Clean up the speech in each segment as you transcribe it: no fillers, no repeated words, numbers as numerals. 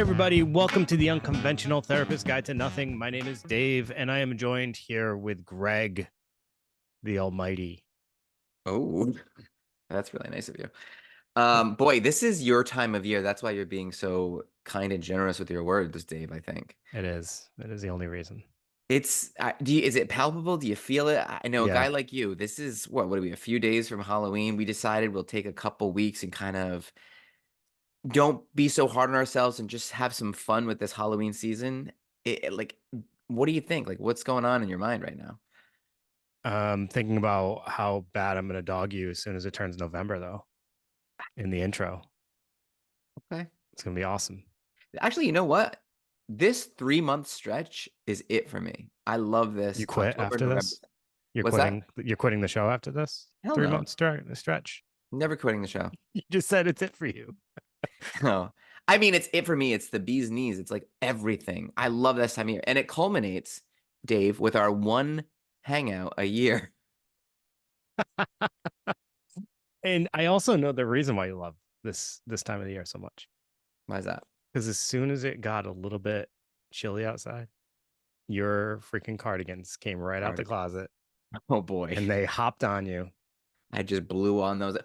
everybody, welcome to the Unconventional Therapist Guide to Nothing. My name is Dave, and I am joined here with Greg, the Almighty. Oh, that's really nice of you. Boy, this is your time of year. That's why you're being so kind and generous with your words, Dave, I think. It is. It is the only reason. Is it palpable? Do you feel it? I know a Yeah. guy like you, this is what are we, a few days from Halloween? We decided we'll take a couple weeks and kind of don't be so hard on ourselves and just have some fun with this Halloween season. What do you think? Like, what's going on in your mind right now? Thinking about how bad I'm going to dog you as soon as it turns November, though, in the intro. Okay. It's going to be awesome. Actually, you know what? This 3-month stretch is it for me. I love You this quit October, after November. this? You're What's that? quitting the show after this Hell 3 month no. stretch. Never quitting the show. You just said it's it for you. No. I mean, it's it for me. It's the bee's knees. It's like everything. I love this time of year. And it culminates, Dave, with our one hangout a year. And I also know the reason why you love this time of the year so much. Why is that? Because as soon as it got a little bit chilly outside, your freaking cardigans came right out the Cardigan. closet Oh boy. and they hopped on you. I just blew on those,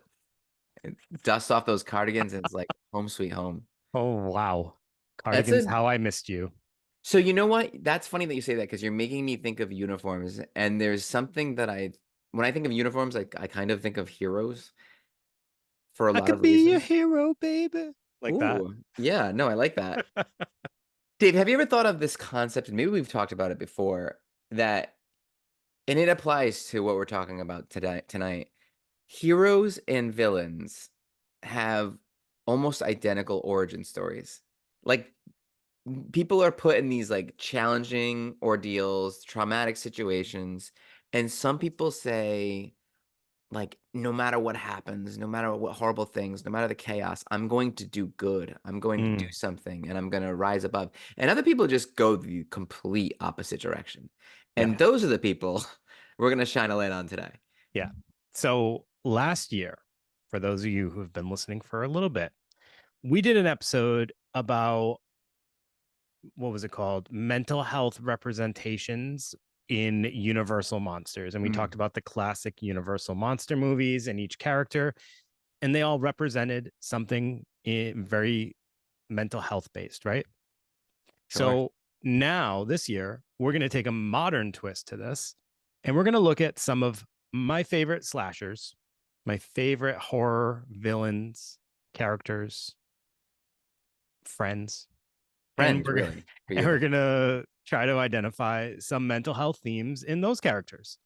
dust off those cardigans, and it's like home sweet home. Oh, wow. That's Cardigans, a how I missed you. So you know what? That's funny that you say that because you're making me think of uniforms. And there's something that when I think of uniforms, I kind of think of heroes for a I lot could of be your reasons. hero, baby. Like that. Ooh, yeah, no, I like that. Dave, have you ever thought of this concept? And maybe we've talked about it before, that, and it applies to what we're talking about tonight. Heroes and villains have almost identical origin stories. Like people are put in these like challenging ordeals, traumatic situations, and some people say, like, no matter what happens, no matter what horrible things, no matter the chaos, I'm going to do good. I'm going to do Mm, something and I'm going to rise above. And other people just go the complete opposite direction. And yeah. those are the people we're going to shine a light on today. Yeah. So last year, for those of you who have been listening for a little bit, we did an episode about what was it called? Mental health representations in Universal monsters. And we talked Mm, about the classic Universal monster movies and each character, and they all represented something very mental health based, right? sure. So now this year, we're going to take a modern twist to this, and we're going to look at some of my favorite slashers, my favorite horror villains, characters, friends, and Friends, really, for and you. we're gonna try to identify some mental health themes in those characters.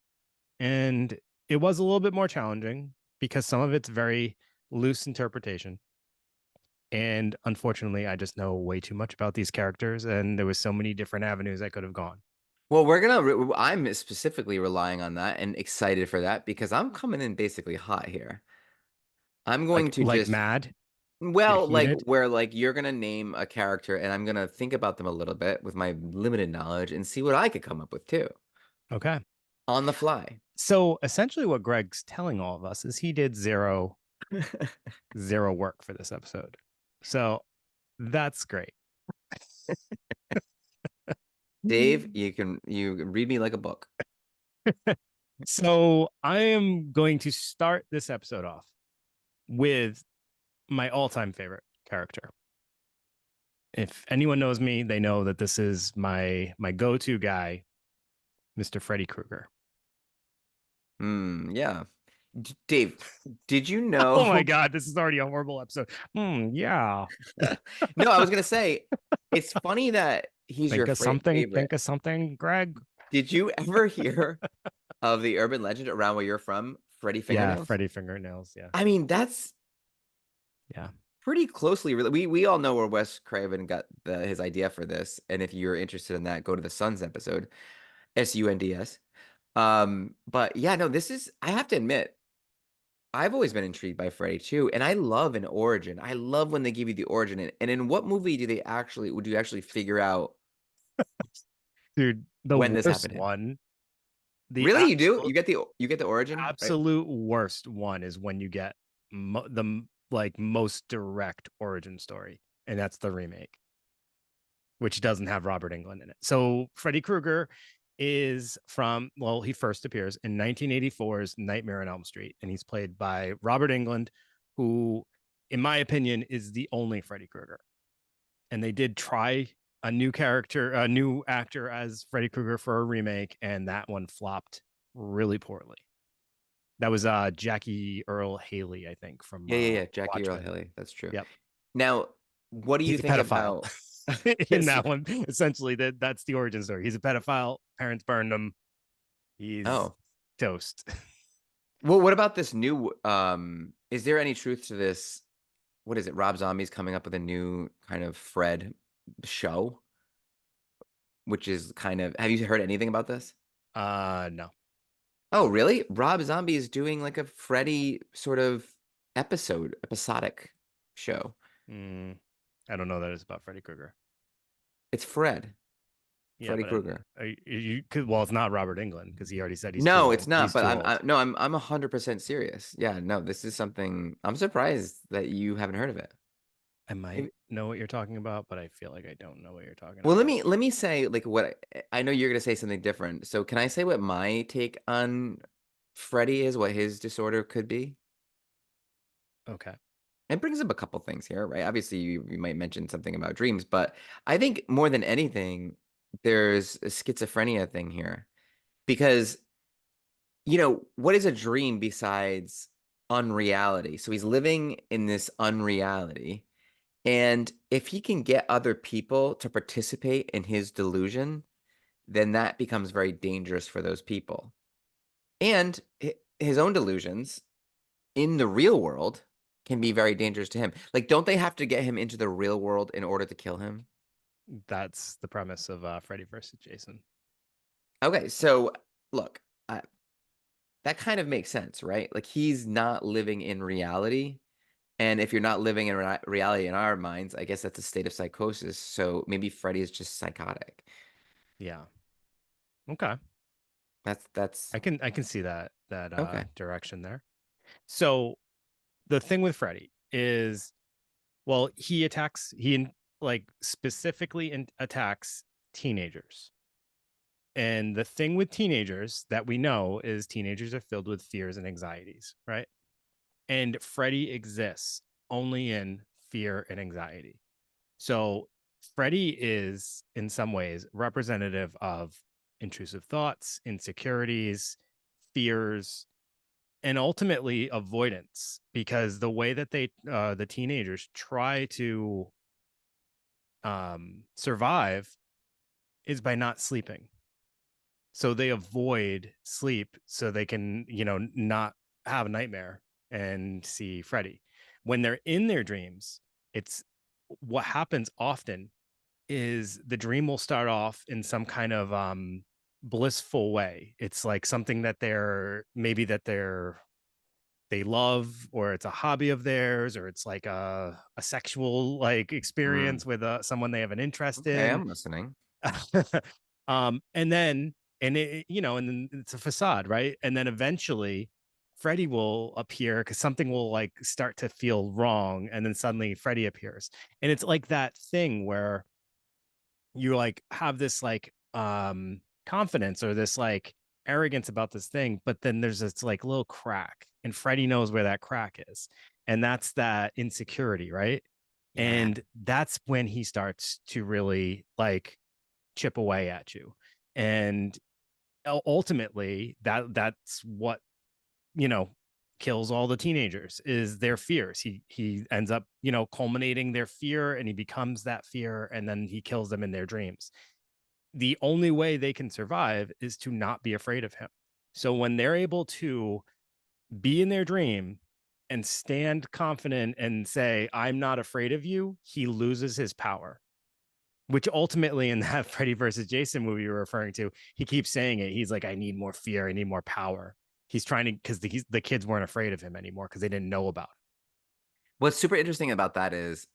And it was a little bit more challenging because some of it's very loose interpretation. And unfortunately, I just know way too much about these characters, and there was so many different avenues I could have gone. Well, I'm specifically relying on that and excited for that because I'm coming in basically hot here. I'm going to Like just mad, you're Well, like, heated. where, like, you're gonna name a character, and I'm gonna think about them a little bit with my limited knowledge and see what I could come up with too, Okay. on the fly. So essentially, what Greg's telling all of us is he did zero work for this episode. So that's great. Dave, you can read me like a book. So I am going to start this episode off with my all-time favorite character. If anyone knows me, they know that this is my go-to guy, Mr. Freddy Krueger. Yeah. Dave, did you Oh my know god, this is already a horrible episode. Yeah. No, I was gonna say, it's funny that he's your favorite. Think of something, Greg. Did you ever hear of the urban legend around where you're from, Freddy Yeah, Fingernails? Freddy Fingernails. Yeah. I mean, that's Yeah. pretty closely we all know where Wes Craven got his idea for this, and if you're interested in that, go to the Suns episode, Sunds. But yeah, no, this is I have to admit, I've always been intrigued by Freddy too, and I love an origin. I love when they give you the origin, and in what movie would you actually figure out Dude, the when this worst happened? one, the Really, you do? You get the origin, right? absolute worst one is when you get the like most direct origin story, and that's the remake. which doesn't have Robert Englund in it. So Freddy Krueger is from, well, he first appears in 1984's Nightmare on Elm Street, and he's played by Robert Englund, who, in my opinion, is the only Freddy Krueger. And they did try a new character, a new actor as Freddy Krueger for a remake, and that one flopped really poorly. That was Jackie Earl Haley, I think, from Yeah, yeah, yeah. Jackie Earle Watchmen. Haley. That's true. Yep, Now, what do you he's a think pedophile about in yes? that one. Essentially, that's the origin story. He's a pedophile. Parents burned him. He's Oh, toast. well, what about this new? Is there any truth to this? What is it? Rob Zombie's coming up with a new kind of Fred show, which is kind of. Have you heard anything about this? No. Oh, really? Rob Zombie is doing like a Freddy sort of episodic show. Mm, I don't know that it's about Freddy Krueger. It's Fred, Yeah, Freddy but Krueger. well, it's not Robert England because he already said he's too No, it's old. not. He's But too I'm old. no, I'm 100% serious. Yeah, no, this is something. I'm surprised that you haven't heard of it. I might Maybe, know what you're talking about, but I feel like I don't know what you're talking well, about. let me say like what I know you're gonna say something different. So can I say what my take on Freddy is? What his disorder could be? Okay. It brings up a couple things here, right? Obviously, you might mention something about dreams, but I think more than anything, there's a schizophrenia thing here because what is a dream besides unreality? So he's living in this unreality. And if he can get other people to participate in his delusion, then that becomes very dangerous for those people. And his own delusions in the real world can be very dangerous to him. Like, don't they have to get him into the real world in order to kill him? That's the premise of Freddy versus Jason. Okay, so look, that kind of makes sense, right? Like, he's not living in reality. And if you're not living in reality in our minds, I guess that's a state of psychosis. So maybe Freddy is just psychotic. Yeah. Okay. That's I can see that okay. direction there. So the thing with Freddy is, well, like specifically attacks teenagers. And the thing with teenagers that we know is teenagers are filled with fears and anxieties, right? And Freddy exists only in fear and anxiety. So Freddy is in some ways representative of intrusive thoughts, insecurities, fears, and ultimately avoidance, because the way that the teenagers try to survive is by not sleeping. So they avoid sleep so they can, not have a nightmare and see Freddy. When they're in their dreams, it's what happens often is the dream will start off in some kind of blissful way. It's like something that they love, or it's a hobby of theirs, or it's like a sexual like Mm, experience with someone they have an interest okay, in. I'm listening. And then and then it's a facade, right? And then eventually Freddy will appear because something will like start to feel wrong, and then suddenly Freddy appears. And it's like that thing where you like have this like confidence or this like arrogance about this thing, but then there's this like little crack, and Freddy knows where that crack is. And that's that insecurity, right? Yeah, And that's when he starts to really like chip away at you. And ultimately that's what you know kills all the teenagers is their fears. He ends up culminating their fear, and he becomes that fear, and then he kills them in their dreams. The only way they can survive is to not be afraid of him. So when they're able to be in their dream and stand confident and say, I'm not afraid of you, he loses his power, which ultimately in that Freddy versus Jason movie you're referring to, he keeps saying it. He's like, I need more fear. I need more power. He's trying to, because the kids weren't afraid of him anymore because they didn't know about what's super interesting about that is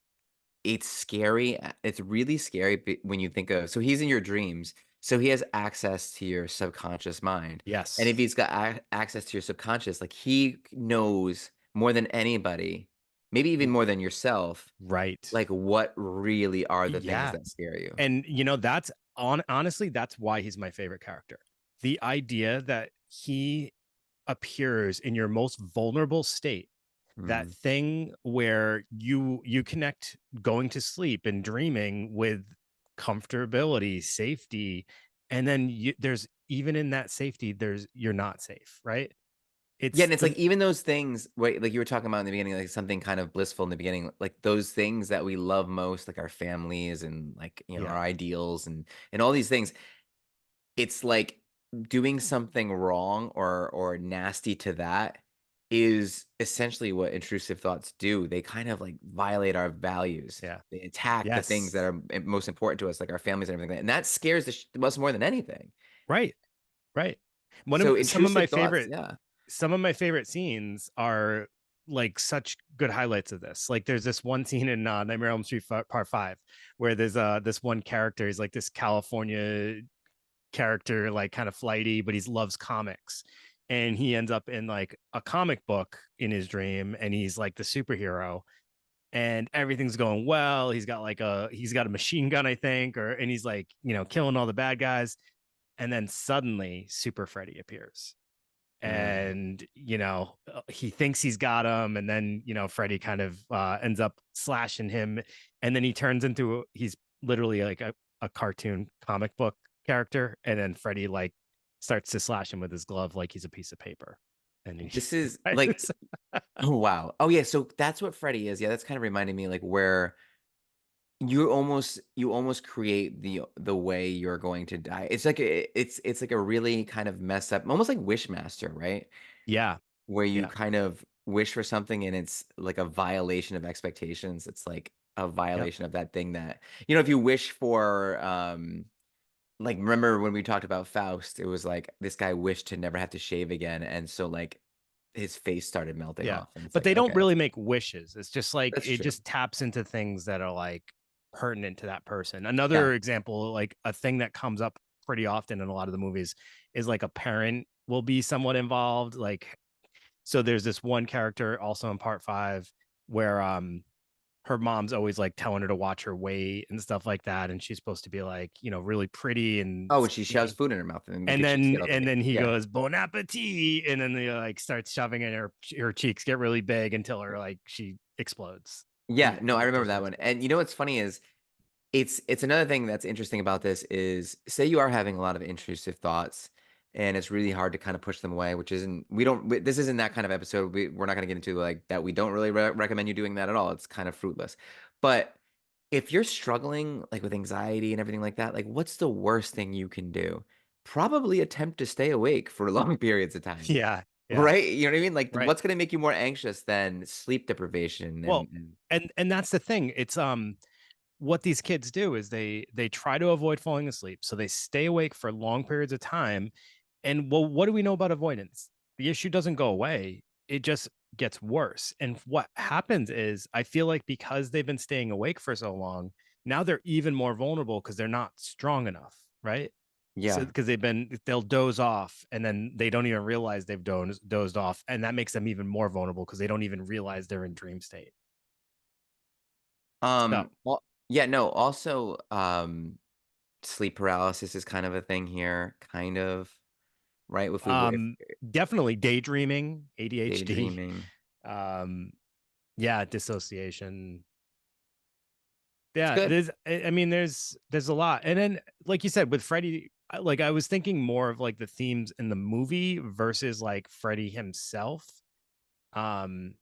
it's scary. It's really scary when you think of. So he's in your dreams. So he has access to your subconscious mind, it. and if Yes. he's got access to your subconscious, like he knows more than anybody, maybe even more than yourself, Right. like, what really are the things Yeah. that scare you? And that's honestly, that's why he's my favorite character. The idea that he appears in your most vulnerable state, that Mm. thing where you connect going to sleep and dreaming with comfortability, safety, and then there's even in that safety, you're not safe, right? Yeah, It's and it's like the even those things, wait, like you were talking about in the beginning, like something kind of blissful in the beginning, like those things that we love most, like our families and like, yeah, our ideals and all these things. It's like doing something wrong or nasty to that is essentially what intrusive thoughts do. They kind of like violate our values. yeah, They attack the things that yes, are most important to us, like our families and everything. And that scares us more than anything. right, right. So Some of my intrusive thoughts, favorite yeah. scenes are like such good highlights of this. Like there's this one scene in Nightmare on Elm Street Part Five where there's this one character. He's like this California character, like kind of flighty, but he loves comics. And he ends up in like a comic book in his dream, and he's like the superhero, and everything's going well. He's got a machine gun, I think, or and he's like, killing all the bad guys. And then suddenly Super Freddy appears Mm. and he thinks he's got him, and then Freddy kind of ends up slashing him, and then he turns into he's literally like a cartoon comic book character, and then Freddy like starts to slash him with his glove like he's a piece of paper, and he This is like, oh wow. Oh yeah, so that's what Freddy is. Yeah, that's kind of reminding me like where you almost create the way you're going to die. It's like it's like a really kind of messed up, almost like Wishmaster, right? yeah, Where you yeah, kind of wish for something and it's like a violation of expectations. It's like a yep, violation of that thing that if you wish for like remember when we talked about Faust, it was like this guy wished to never have to shave again. And so like his face started melting yeah. off. And it's But like, they don't okay, really make wishes. It's just like that's it true. just taps into things that are like pertinent to that person. Yeah. Another example, like a thing that comes up pretty often in a lot of the movies, is like a parent will be somewhat involved. Like, so there's this one character also in part five where her mom's always like telling her to watch her weight and stuff like that, and she's supposed to be like really pretty and Oh, and she shoves skinny. food in her mouth and make And her cheeks then get all and big. then he Yeah. goes bon appetit, and then they like starts shoving in her cheeks get really big until she explodes Yeah, and no, I until remember she that one. explodes. And you know what's funny is it's another thing that's interesting about this is say you are having a lot of intrusive thoughts and it's really hard to kind of push them away, which isn't we don't this isn't that kind of episode. We're not going to get into like that. We don't really recommend you doing that at all. It's kind of fruitless. But if you're struggling like with anxiety and everything like that, like what's the worst thing you can do? Probably attempt to stay awake for long periods of time. Yeah, yeah, Right? You know what I mean? Like right. what's going to make you more anxious than sleep deprivation Well, and and that's the thing. It's what these kids do is they try to avoid falling asleep, so they stay awake for long periods of time. And well, what do we know about avoidance? The issue doesn't go away, it just gets worse. And what happens is I feel like because they've been staying awake for so long, now they're even more vulnerable because they're not strong enough, right? So yeah. because they'll doze off and then they don't even realize they've dozed off, and that makes them even more vulnerable because they don't even realize they're in dream state. So Well, yeah, no, also, sleep paralysis is kind of a thing here, kind of, right? If um definitely daydreaming, ADHD. daydreaming. um yeah, dissociation. It's Yeah, good. I mean there's a lot. And then like you said with Freddy, like I was thinking more of like the themes in the movie versus like Freddy himself. um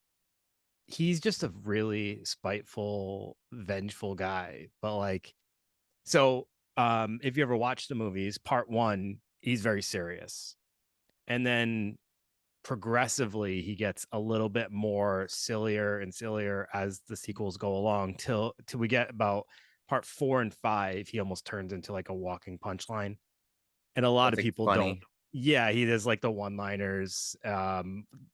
he's just a really spiteful, vengeful guy, but like, so if you ever watch the movies, part one, he's very serious, and then progressively he gets a little bit more sillier and sillier as the sequels go along till we get about part four and five. He almost turns into like a walking punchline, and a lot It's, of like, people don't. funny. Yeah, he does like the one liners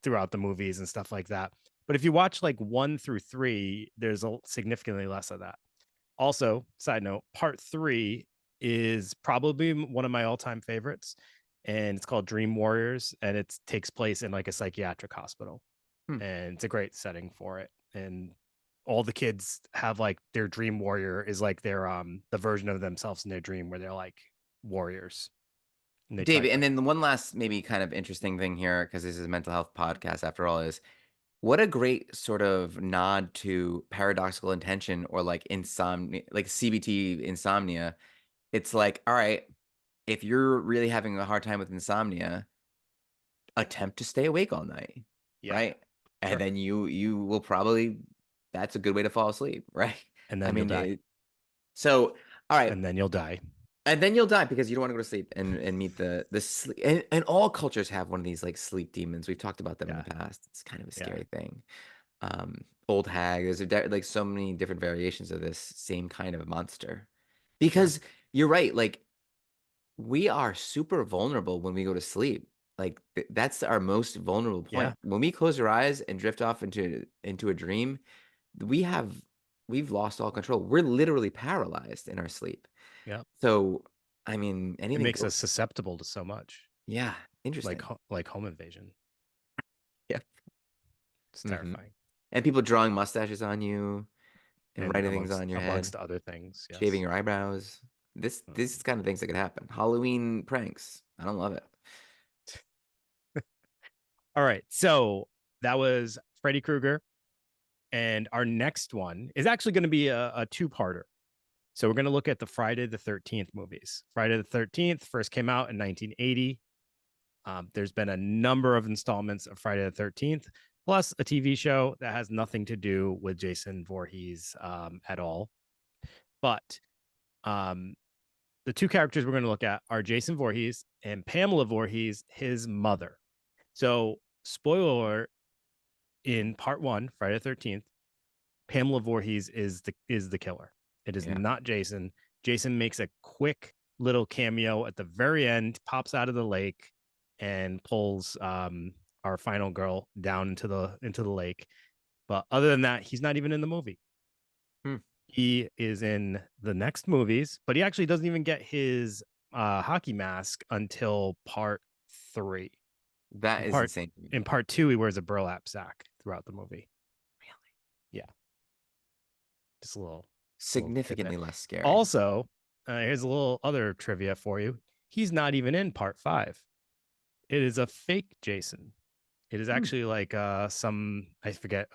throughout the movies and stuff like that. But if you watch like one through three, there's a significantly less of that. Also, side note, part three is probably one of my all-time favorites, and it's called Dream Warriors, and it takes place in like a psychiatric hospital, Hmm. and it's a great setting for it. and all the kids have like their dream warrior is like their the version of themselves in their dream where they're like warriors and they try David, to and then the one last maybe kind of interesting thing here, because this is a mental health podcast after all, is what a great sort of nod to paradoxical intention or like insomnia, like CBT insomnia. It's like, all right, if you're really having a hard time with insomnia, attempt to stay awake all night, yeah, right? And sure, then you will probably that's a good way to fall asleep, right? and I then you'll mean, die, so all right, and then you'll die. and then you'll die because you don't want to go to sleep and meet the sleep. And all cultures have one of these like sleep demons. We've talked about them in the Yeah, past. It's kind of a yeah, scary thing. Old hag. There's like so many different variations of this same kind of monster. sure, Because you're right, like we are super vulnerable when we go to sleep. Like that's our most vulnerable yeah, point. When we close our eyes and drift off into a dream, we have we've lost all control. We're literally paralyzed in our sleep. yeah. So, I mean, It anything makes us goes. susceptible to so much, Yeah, interesting. like home invasion. Yeah. It's Hmm. terrifying, And people drawing mustaches on you and and writing things on your head, amongst other things, shaving yes. your eyebrows. Uh, This is kind of things that could happen. Halloween pranks. I don't love it. All right, so that was Freddy Krueger, and our next one is actually going to be a two-parter. So we're going to look at the Friday the 13th movies. Friday the 13th first came out in 1980. There's been a number of installments of Friday the 13th, plus a TV show that has nothing to do with Jason Voorhees at all. But um, the two characters we're going to look at are Jason Voorhees and Pamela Voorhees, his mother. So, spoiler alert, in part one, Friday the 13th, Pamela Voorhees is the killer. It is Yeah. not Jason. Jason makes a quick little cameo at the very end, pops out of the lake, and pulls our final girl down into the lake. But other than that, he's not even in the movie. Hmm. He is in the next movies, but he actually doesn't even get his hockey mask until part three. That In is part insane to me. in part two, he wears a burlap sack throughout the movie. Really? Yeah, just a little tidbit. Significantly less scary. Also, here's a little other trivia for you. He's not even in part five. It is a fake Jason. It is Hmm. actually like some I forget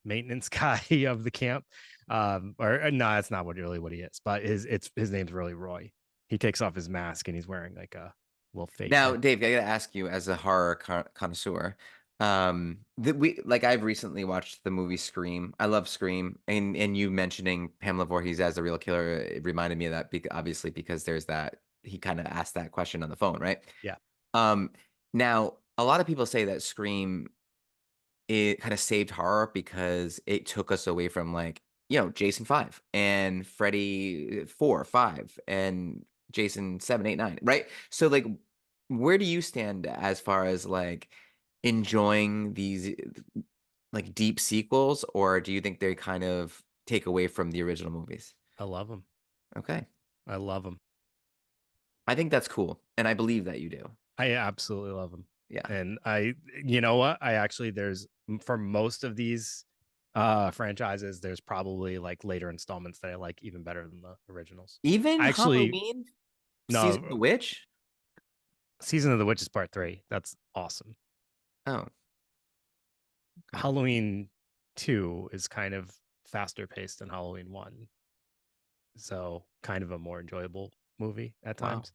maintenance guy of the camp. Or no, that's not what he is, but his name's really Roy. He takes off his mask and he's wearing like a little fake Now, head. Dave, I gotta ask you as a horror connoisseur, that we like I've recently watched the movie Scream. I love Scream, and you mentioning Pamela Voorhees as the real killer, it reminded me of that obviously because there's that he kind of asked that question on the phone, right? Yeah, Um, Now a lot of people say that Scream it kind of saved horror because it took us away from like, Jason 5 and Freddy 4, 5 and Jason 7, 8, 9, right? So like where do you stand as far as like enjoying these like deep sequels or do you think they kind of take away from the original movies? I love him. Okay. I love him. I think that's cool and I believe that you do. I absolutely love him. Yeah. And you know what? I actually, there's for most of these franchises, there's probably like later installments that I like even better than the originals. Even I actually, Halloween Season of no, the Witch? Season of the Witch is part three. That's awesome. Oh, okay. Halloween 2 is kind of faster paced than Halloween 1. So kind of a more enjoyable movie at Wow. times.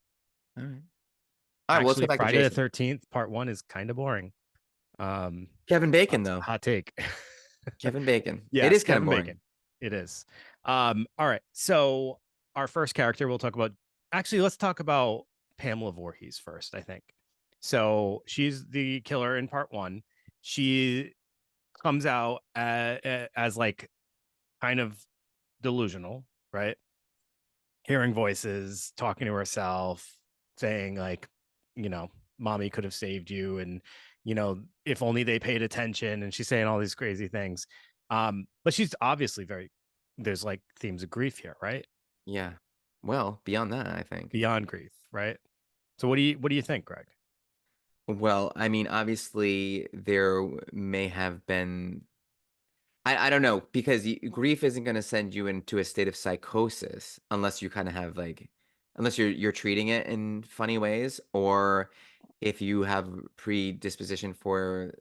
All right. All right, well, let's Actually, go back to Friday the Jason. 13th, part 1 is kind of boring. Um Kevin Bacon, hot, though. hot take. Kevin Bacon. It Yes, is kind of Kevin boring. Bacon. It is. All right. So our first character we'll talk about, actually let's talk about Pamela Voorhees first, I think. So she's the killer in part 1. She comes out as like kind of delusional, right? Hearing voices, talking to herself, saying like, you know, mommy could have saved you, and if only they paid attention. And she's saying all these crazy things. But she's obviously very. There's like themes of grief here, right? Yeah. Well, beyond that, I think. Beyond grief, right? So what do you think, Greg? Well, I mean, obviously, there may have been I don't know because grief isn't going to send you into a state of psychosis unless you kind of have like unless you're treating it in funny ways or if you have predisposition for,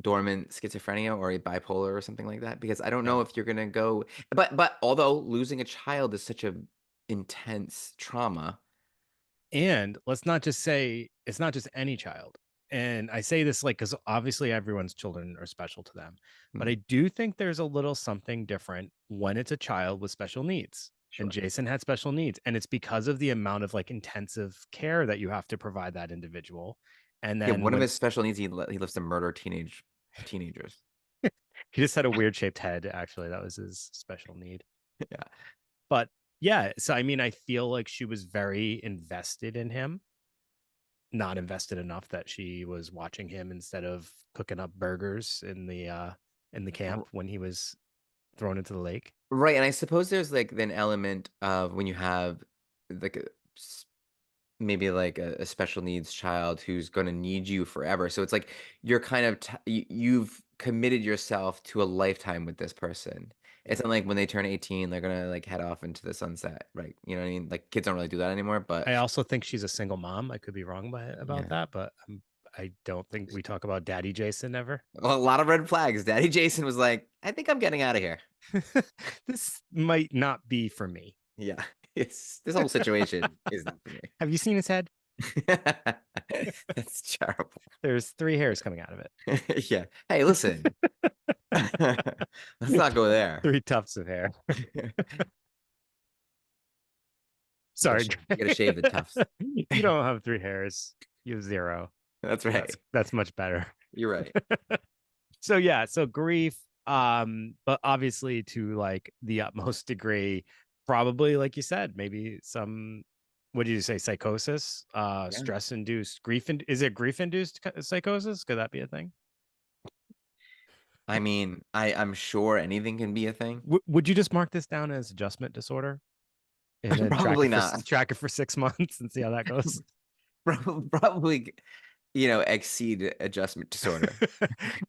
dormant schizophrenia or a bipolar or something like that because I don't know Yeah. if you're going to go but although losing a child is such a intense trauma. And let's not just say it's not just any child. And I say this like because obviously everyone's children are special to them, but Hmm, I do think there's a little something different when it's a child with special needs. And sure. Jason had special needs, and it's because of the amount of like intensive care that you have to provide that individual. And Yeah, then one of when his special needs he lives to murder teenagers. he just had a weird shaped head, actually, that was his special need. Yeah. But yeah, so I mean, I feel like she was very invested in him, not invested enough that she was watching him instead of cooking up burgers in the camp when he was thrown into the lake. Right, and I suppose there's, like, an element of when you have, like, maybe, like, a special needs child who's gonna need you forever, so it's like you're kind of you've committed yourself to a lifetime with this person. It's Yeah. not like when they turn 18, they're gonna, like, head off into the sunset, right? You know what I mean? Like, kids don't really do that anymore, but I also think she's a single mom. I could be wrong about yeah. that, but I don't think we talk about Daddy Jason ever. Well, a lot of red flags. Daddy Jason was like, "I think I'm getting out of here." This might not be for me. Yeah. It's this whole situation is not for me. Have you seen his head? That's terrible. There's three hairs coming out of Yeah. Hey, listen. Let's not go there. three tufts of hair. You gotta Sorry. you gotta shave the tufts. You don't have three hairs. You have zero. That's That's right. that's much better. You're right. So yeah, so grief, but obviously to like the utmost degree, probably like you said, maybe some, what did you say, psychosis, Yeah. stress induced grief, is it grief induced psychosis? Could that be a thing? I mean, I'm sure anything can be a thing. Would you just mark this down as adjustment disorder and then Probably not. track it for 6 months and see how that goes? Probably, exceed adjustment disorder.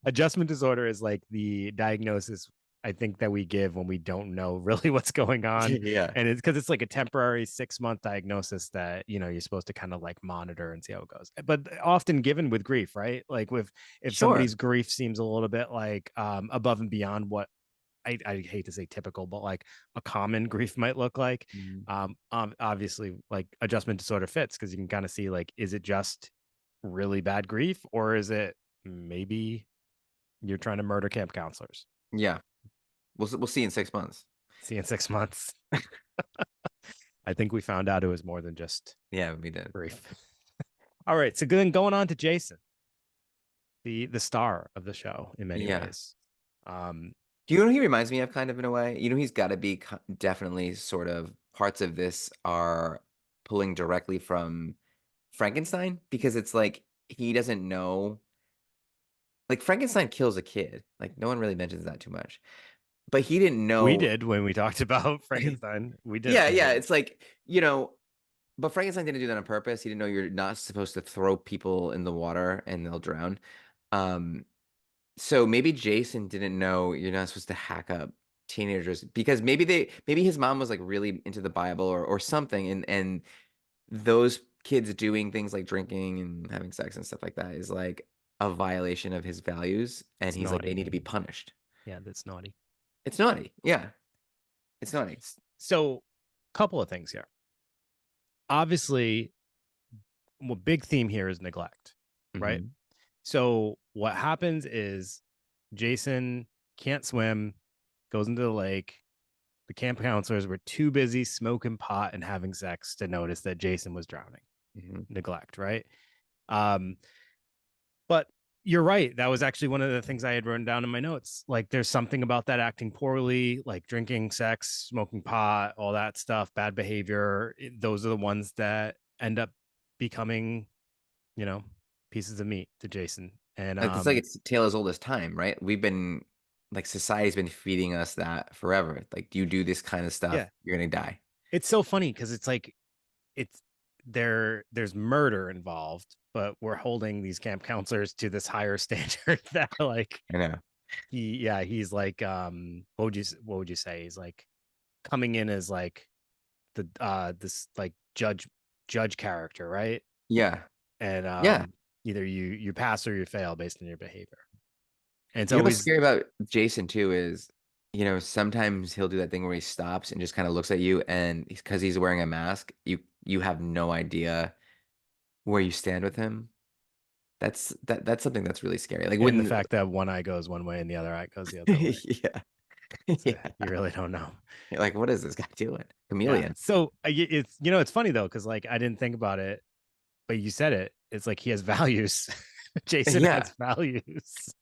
Adjustment disorder is like the diagnosis I think that we give when we don't know really what's going on. Yeah. And it's because it's like a temporary 6 month diagnosis that, you're supposed to kind of like monitor and see how it goes. But often given with grief, right? Like with, if Sure. somebody's grief seems a little bit like above and beyond what I hate to say typical, but like a common grief might look like, Mhm. obviously like adjustment disorder fits because you can kind of see like, is it just really bad grief or is it maybe you're trying to murder camp counselors? Yeah. We'll see in 6 months. See in 6 months. I think we found out it was more than just Yeah, we did. grief. All right, so then going on to Jason, the star of the show in many Yeah. ways. Um, Do you know who he reminds me of kind of in a way? He's gotta be definitely sort of parts of this are pulling directly from Frankenstein because it's like he doesn't know like Frankenstein kills a kid. Like no one really mentions that too much. But he didn't we know. did when we talked about Frankenstein. We did Yeah, say yeah, that. it's like, but Frankenstein didn't do that on purpose. He didn't know you're not supposed to throw people in the water and they'll drown. Um So maybe Jason didn't know you're not supposed to hack up teenagers because maybe his mom was like really into the Bible or something and those kids doing things like drinking and having sex and stuff like that is like a violation of his values and It's he's like they naughty. need to be punished. Yeah, that's naughty. It's naughty. Yeah, it's naughty. So, couple of things here. Obviously, well, big theme here is neglect, right? Mhm. So what happens is Jason can't swim, goes into the lake. The camp counselors were too busy smoking pot and having sex to notice that Jason was drowning. Mhm. Neglect, right? Um, but you're right. That was actually one of the things I had written down in my notes. Like, there's something about that acting poorly, like drinking, sex, smoking pot, all that stuff, bad behavior. Those are the ones that end up becoming, you know, pieces of meat to Jason. And It's like it's a tale as old as time, right? We've been like society's been feeding us that forever. Like you do this kind of stuff, yeah, you're gonna die. it's so funny because it's like it's there's murder involved, but we're holding these camp counselors to this higher standard that like I know. He's like what would you say? He's like coming in as like the this like judge character, right? Yeah. And Yeah. either you pass or you fail based on your behavior. And it's You know what's always scary about Jason too is, sometimes he'll do that thing where he stops and just kind of looks at you, and because he's wearing a mask, you have no idea where you stand with him. That's something that's really scary. Like and the when fact that one eye goes one way and the other eye goes the other way. yeah. So Yeah. you really don't know. You're like, what is this guy doing? Yeah. Chameleon. So it's it's funny though because like I didn't think about it, but you said it. It's like he has values. Jason Yeah. has values.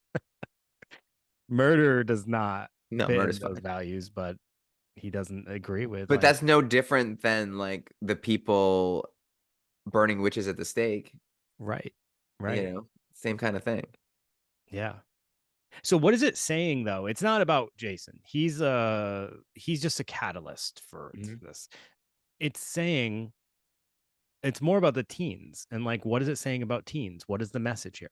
Murder does not No, fit murder's in those fine. values, but he doesn't agree with But like that's no different than like the people burning witches at the stake, right, you right, know? Same kind of thing. yeah. So what is it saying though? It's not about Jason. He's just a catalyst for Mhm. this. It's saying it's more about the teens and like what is it saying about teens? What is the message here?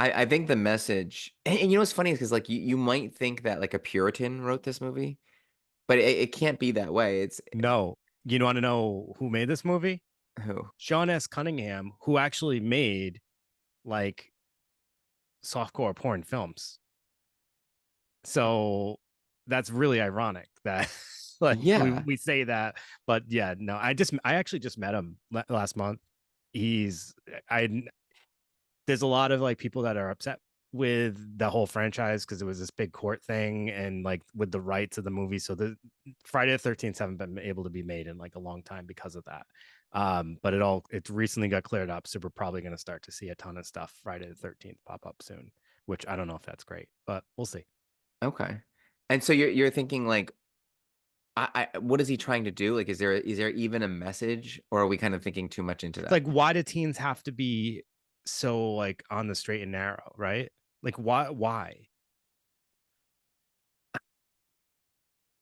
I think the message, and you know what's funny is because like you might think that like a Puritan wrote this movie, but it can't be that way. It's No. You want to know who made this movie? who? Sean S. Cunningham, who actually made like softcore porn films. So that's really ironic that like Yeah. we say that, but yeah, no, I actually just met him last month. He's I there's a lot of like people that are upset with the whole franchise because it was this big court thing and like with the rights of the movie. So the Friday the 13th haven't been able to be made in like a long time because of that. But it recently got cleared up, so we're probably going to start to see a ton of stuff Friday the 13th pop up soon, which I don't know if that's great, but we'll see. Okay. And so you're thinking like, what is he trying to do? Like, is there even a message, or are we kind of thinking too much into It's that? like why do teens have to be so like on the straight and narrow, right? Like why?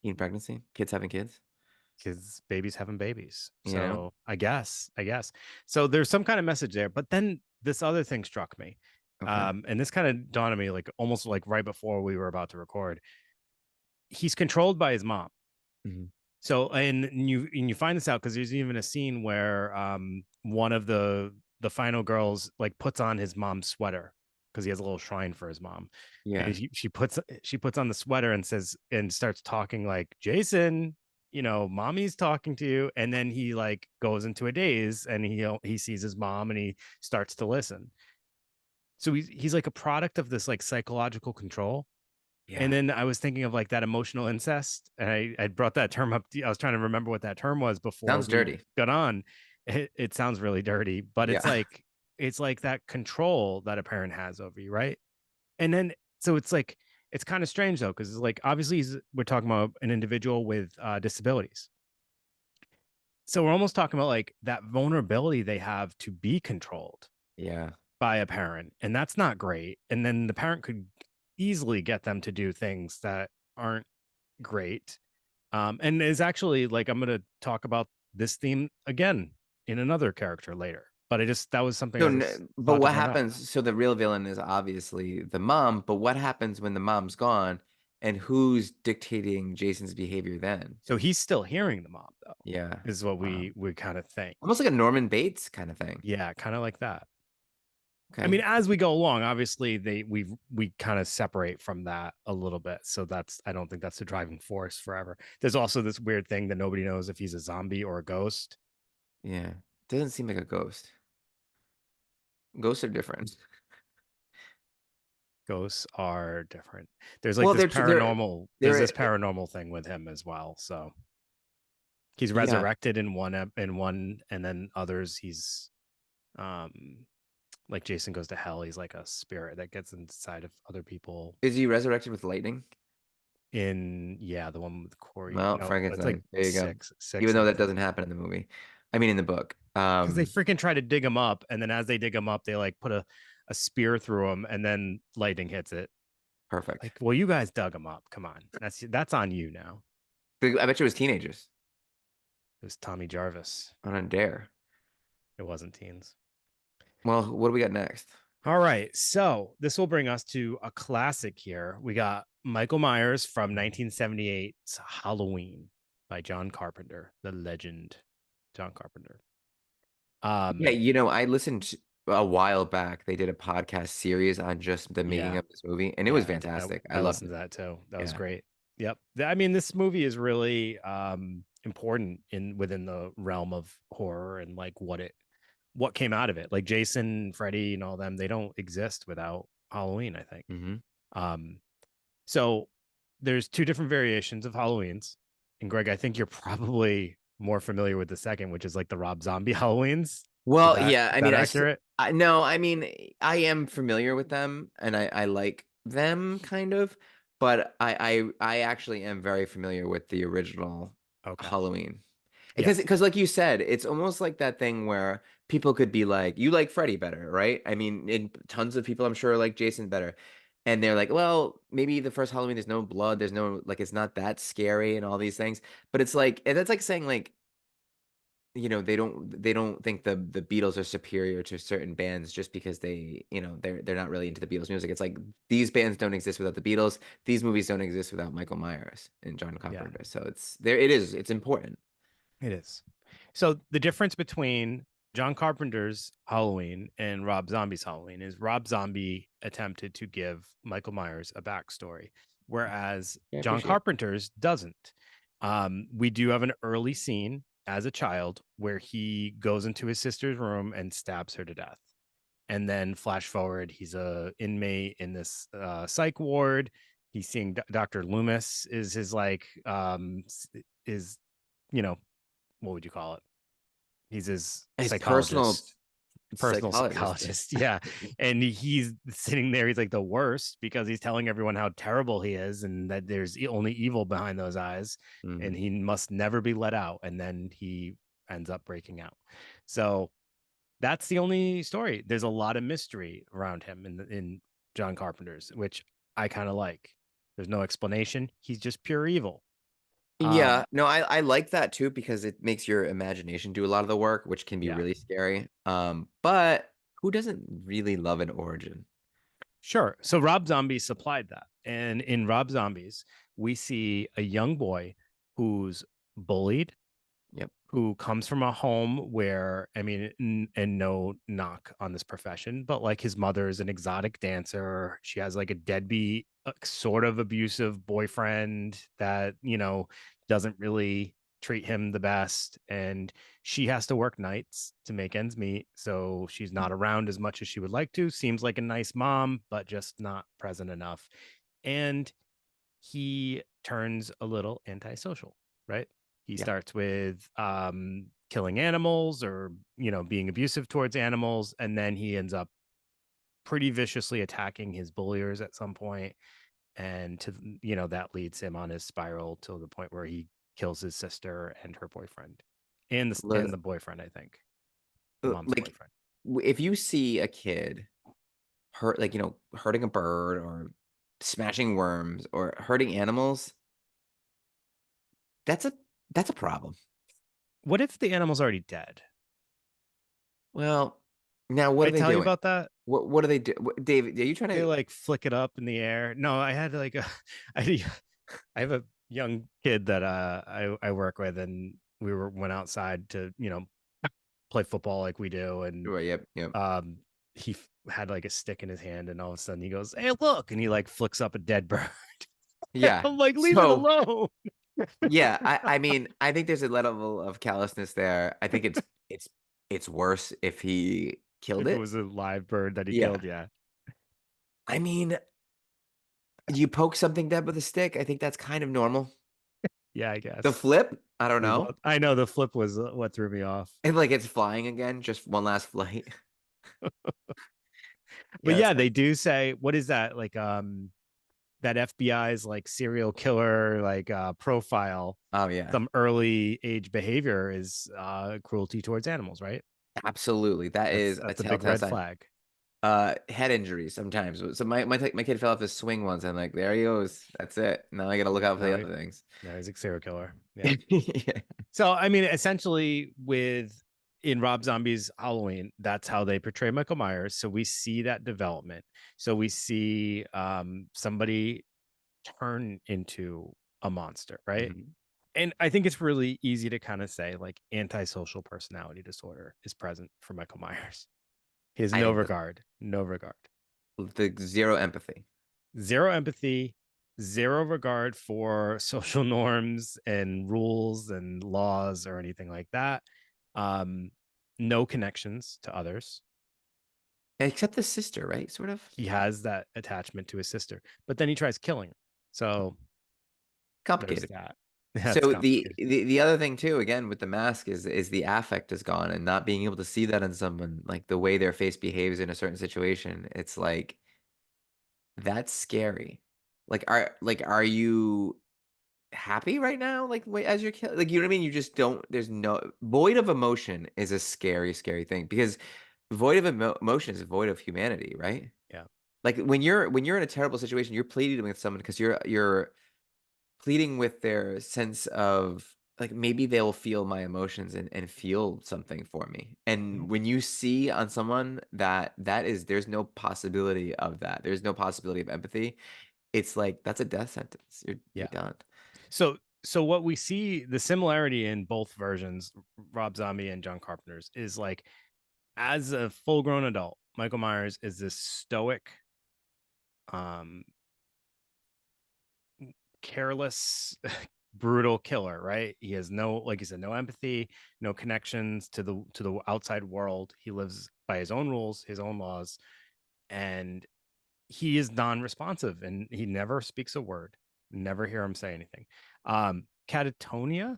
Teen pregnancy, kids having kids, Because babies having babies. you know? So I guess. So there's some kind of message there. But then this other thing struck me. Okay. And this kind of dawned on me like almost like right before we were about to record. He's controlled by his mom. Mhm. So and you find this out because there's even a scene where one of the final girls like puts on his mom's sweater because he has a little shrine for his mom, and Yeah. she puts on the sweater and says and starts talking like Jason, mommy's talking to you, and then he like goes into a daze and he sees his mom and he starts to listen. So he's like a product of this like psychological control, and Yeah. then I was thinking of like that emotional incest. And I brought that term up. I was trying to remember what that term was before Sounds we dirty. got on. It sounds really dirty, but Yeah. it's like that control that a parent has over you, right? And then so it's like it's kind of strange though, because it's like obviously we're talking about an individual with disabilities. So we're almost talking about like that vulnerability they have to be controlled Yeah. by a parent, and that's not great. And then the parent could easily get them to do things that aren't great. And is actually like I'm gonna talk about this theme again in another character later. But that was something So, I just but thought to what bring up. happens? So the real villain is obviously the mom, but what happens when the mom's gone, and who's dictating Jason's behavior then? So he's still hearing the mom though, Yeah. is what Wow. we kind of think. Almost like a Norman Bates kind of thing. Yeah, kind of like that. I mean, Okay. as we go along, obviously we kind of separate from that a little bit. So that's I don't think that's the driving force forever. There's also this weird thing that nobody knows if he's a zombie or a ghost. Yeah. Doesn't seem like a ghost. Ghosts are different. Ghosts are different. There's like Well, this there's this they're paranormal thing with him as well. So he's yeah. resurrected in one, and then others he's um like Jason Goes to Hell. He's like a spirit that gets inside of other people. Is he resurrected with lightning? In yeah, the one with Corey. Well, No, it's like Frankenstein. There you go. six Even though and that doesn't happen in the movie. I mean, in the book. because they freaking try to dig him up, and then as they dig him up, they like put a spear through him, and then lightning hits it. Perfect. Like, well, you guys dug him up. Come on, that's on you now. I bet you it was teenagers It was Tommy Jarvis. on a dare. It wasn't teens. Well, what do we got next? All right. So this will bring us to a classic here. We got Michael Myers from 1978's Halloween by John Carpenter, the legend John Carpenter. Yeah, Um, I listened a while back. They did a podcast series on just the making yeah, of this movie, and it was yeah. fantastic. I I loved listened it. to that too. That was Yeah. great. Yep. I mean, this movie is really important in within the realm of horror and like what came out of it. Like Jason, Freddy, and all them, they don't exist without Halloween, I think. Hmm. Um, So there's two different variations of Halloweens. And Greg, I think you're probably more familiar with the second, which is like the Rob Zombie Halloweens. Is Well, that yeah, is I that mean, accurate? no, I mean, I am familiar with them, and I like them kind of, but I actually am very familiar with the original Okay. Halloween. Yeah. Because like you said, it's almost like that thing where people could be like, you like Freddy better, right? I mean, tons of people I'm sure like Jason better. And they're like, well, maybe the first Halloween, there's no blood, there's no like it's not that scary and all these things. But it's like, and that's like saying like, they don't think the Beatles are superior to certain bands just because they're not really into the Beatles music. It's like these bands don't exist without the Beatles. These movies don't exist without Michael Myers and John Yeah. Carpenter. So it's important. It is. So the difference between John Carpenter's Halloween and Rob Zombie's Halloween is Rob Zombie attempted to give Michael Myers a backstory, whereas Yeah, I John appreciate it. Carpenter's doesn't. We do have an early scene as a child where he goes into his sister's room and stabs her to death. And then flash forward, he's a inmate in this psych ward. He's seeing Dr. Loomis is his like is you know what would you call it? He's his His personal psychologist, personal psychologist. psychologist. Yeah. And he's sitting there. He's like the worst because he's telling everyone how terrible he is and that there's only evil behind those eyes and Mhm. he must never be let out. And then he ends up breaking out. So that's the only story. There's a lot of mystery around him in John Carpenter's, which I kind of like. There's no explanation. He's just pure evil. Yeah, no, I like that too because it makes your imagination do a lot of the work, which can be Yeah. really scary. But who doesn't really love an origin? Sure. So Rob Zombie supplied that. And in Rob Zombies, we see a young boy who's bullied, Yep. who comes from a home where, I mean, and no knock on this profession, but like his mother is an exotic dancer. She has like a deadbeat, sort of abusive boyfriend that, doesn't really treat him the best. And she has to work nights to make ends meet. So she's not around as much as she would like to. Seems like a nice mom, but just not present enough. And he turns a little antisocial, right? He Yeah. starts with killing animals or, being abusive towards animals. And then he ends up pretty viciously attacking his bulliers at some point. And that leads him on his spiral to the point where he kills his sister and her boyfriend and the boyfriend, I think, the mom's Like boyfriend. if you see a kid hurting a bird or smashing worms or hurting animals, that's a that's a problem. What if the animal's already dead? Well, now what Did are I they tell you doing? about that? What do they do? David, are you trying They to like flick it up in the air. No, I had like I I have a young kid that I work with, and went outside to play football like we do, and Right, yep, yep. he had like a stick in his hand, and all of a sudden he goes, "Hey, look!" and he like flicks up a dead bird. Yeah. I'm like, "Leave it So, alone." yeah, I mean, I think there's a level of callousness there. I think it's worse if he killed If it it. was a live bird that he Yeah. killed, yeah, I mean, you poke something dead with a stick, I think that's kind of normal. yeah, I The guess. flip, I don't know. I know the flip was what threw me off, And like it's flying again, just one last flight. but Yeah, yeah, that's not they do say, what is that like? That FBI's like serial killer like profile, Oh yeah. some early age behavior is cruelty towards animals, right? Absolutely. That That's is a that's a big telltale red sign. flag. Head injuries sometimes. So my kid fell off his swing once. I'm like, there he goes. That's it. Now I gotta look out for the Now, he, other things. now he's a serial killer. Yeah. Yeah. So I mean, essentially, with in Rob Zombie's Halloween, that's how they portray Michael Myers. So we see that development. So we see somebody turn into a monster, right? Mhm. And I think it's really easy to kind of say like antisocial personality disorder is present for Michael Myers. He has I no think that regard, no regard, the zero empathy. zero empathy, zero regard for social norms and rules and laws or anything like that. Um, no connections to others. Except the sister, right? Sort of He has that attachment to his sister, but then he tries killing her. So there's complicated. that. That's So the, complicated. the the other thing too, again with the mask, is the affect is gone, and not being able to see that in someone, like the way their face behaves in a certain situation. It's like that's scary. Are you happy right now? Like wait, as your kid, like you know what I mean? You just don't. There's no void of emotion is a scary, scary thing because void of emotion is void of humanity, right? Yeah. Like when you're in a terrible situation, you're pleading with someone because you're pleading with their sense of like maybe they'll feel my emotions and feel something for me. Mhm. And when you see on someone that there's no possibility of that. There's no possibility of empathy. It's like that's a death sentence. You're Yeah. done. So what we see the similarity in both versions, Rob Zombie and John Carpenter's, is like as a full grown adult, Michael Myers is this stoic, um, careless, brutal killer, right? He has no, like you said, no empathy, no connections to the outside world. He lives by his own rules, his own laws, and he is non-responsive and he never speaks a word. Never hear him say anything. Catatonia,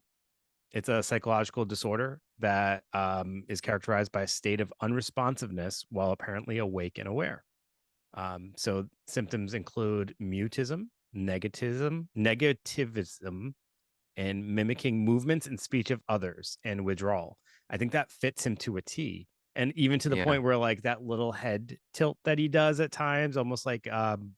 it's a psychological disorder that is characterized by a state of unresponsiveness while apparently awake and aware. So symptoms include mutism, negativism, and mimicking movements and speech of others and withdrawal. I think that fits him to a T. And even to the Yeah. point where like that little head tilt that he does at times, almost like Like a German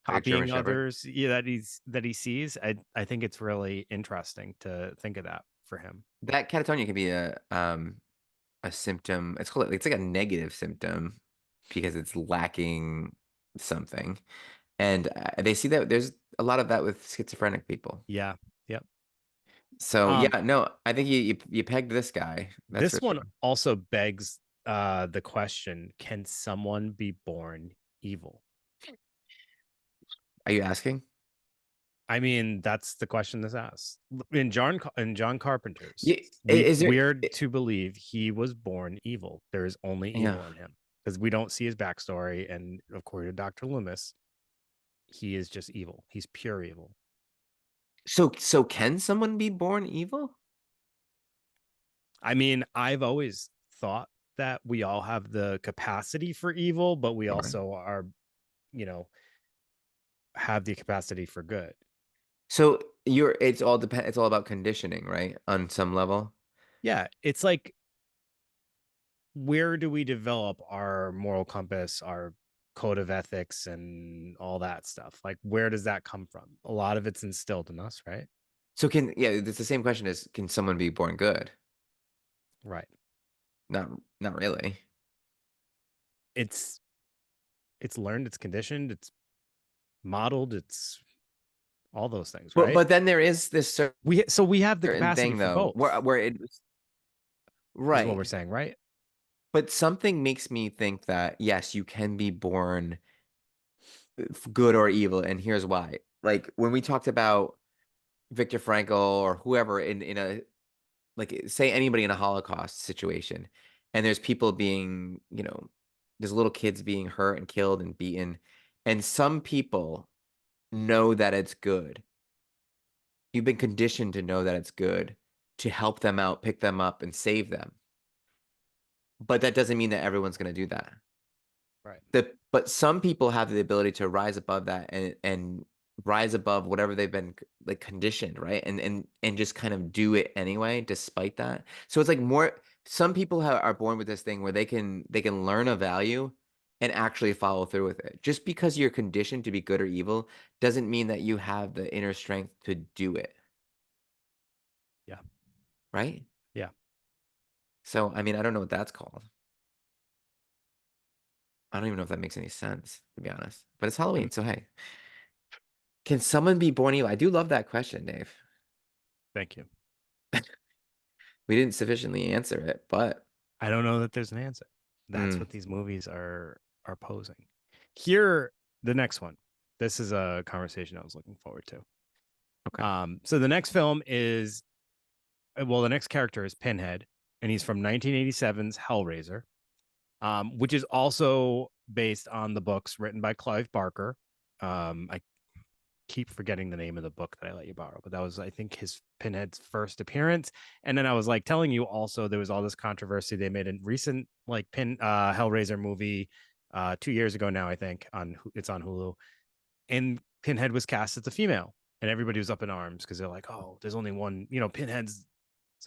copying Shepherd. others, yeah, that he sees. I think it's really interesting to think of that for him. That catatonia can be a symptom. It's like a negative symptom because it's lacking something. And they see that there's a lot of that with schizophrenic people. Yeah. Yep. So Um, yeah, no, I think you pegged this guy. That's this for one sure. also begs the question, can someone be born evil? Are you asking? I mean, that's the question that's asked. In John Carpenter's, Yeah, is there? weird to believe he was born evil. There is only Yeah. evil in him because we don't see his backstory. And according to Dr. Loomis, he is just evil. He's pure evil. So can someone be born evil? I mean, I've always thought that we all have the capacity for evil, but we Sure. also are, you know, have the capacity for good. So it's all about conditioning, right? On some level. Yeah, it's like where do we develop our moral compass, our code of ethics, and all that stuff? Like, where does that come from? A lot of it's instilled in us, right? So yeah, it's the same question as can someone be born good? Right. Not really. It's it's learned, it's conditioned, it's modeled, it's all those things, But right? then there is this We have the certain capacity thing for though, both, where is what we're right. saying, right? But something makes me think that yes, you can be born good or evil, and here's why. Like when we talked about Viktor Frankl or whoever in a like say anybody in a Holocaust situation, and there's people being, there's little kids being hurt and killed and beaten, and some people know that it's good. You've been conditioned to know that it's good to help them out, pick them up, and save them. But that doesn't mean that everyone's going to do that. Right. But some people have the ability to rise above that and rise above whatever they've been like conditioned, right? And just kind of do it anyway, despite that. So it's like more. Some people are born with this thing where they can learn a value and actually follow through with it. Just because you're conditioned to be good or evil doesn't mean that you have the inner strength to do it, Yeah. right? Yeah. So, I mean, I don't know what that's called. I don't even know if that makes any sense, to be honest. But it's Mm, Halloween, so hey. Can someone be born evil? I do love that question, Dave. thank you. We didn't sufficiently answer it, but I don't know that there's an answer. That's mm, what these movies are posing. Here, the next one. This is a conversation I was looking forward to. okay. So the next film is well, the next character is Pinhead, and he's from 1987's Hellraiser, which is also based on the books written by Clive Barker. I keep forgetting the name of the book that I let you borrow, but that was, I think, his Pinhead's first appearance. And then I was like telling you also there was all this controversy. They made a recent like Hellraiser movie 2 years ago now, I think, on it's on Hulu, and Pinhead was cast as a female, and everybody was up in arms because they're like, oh, there's only one, Pinhead's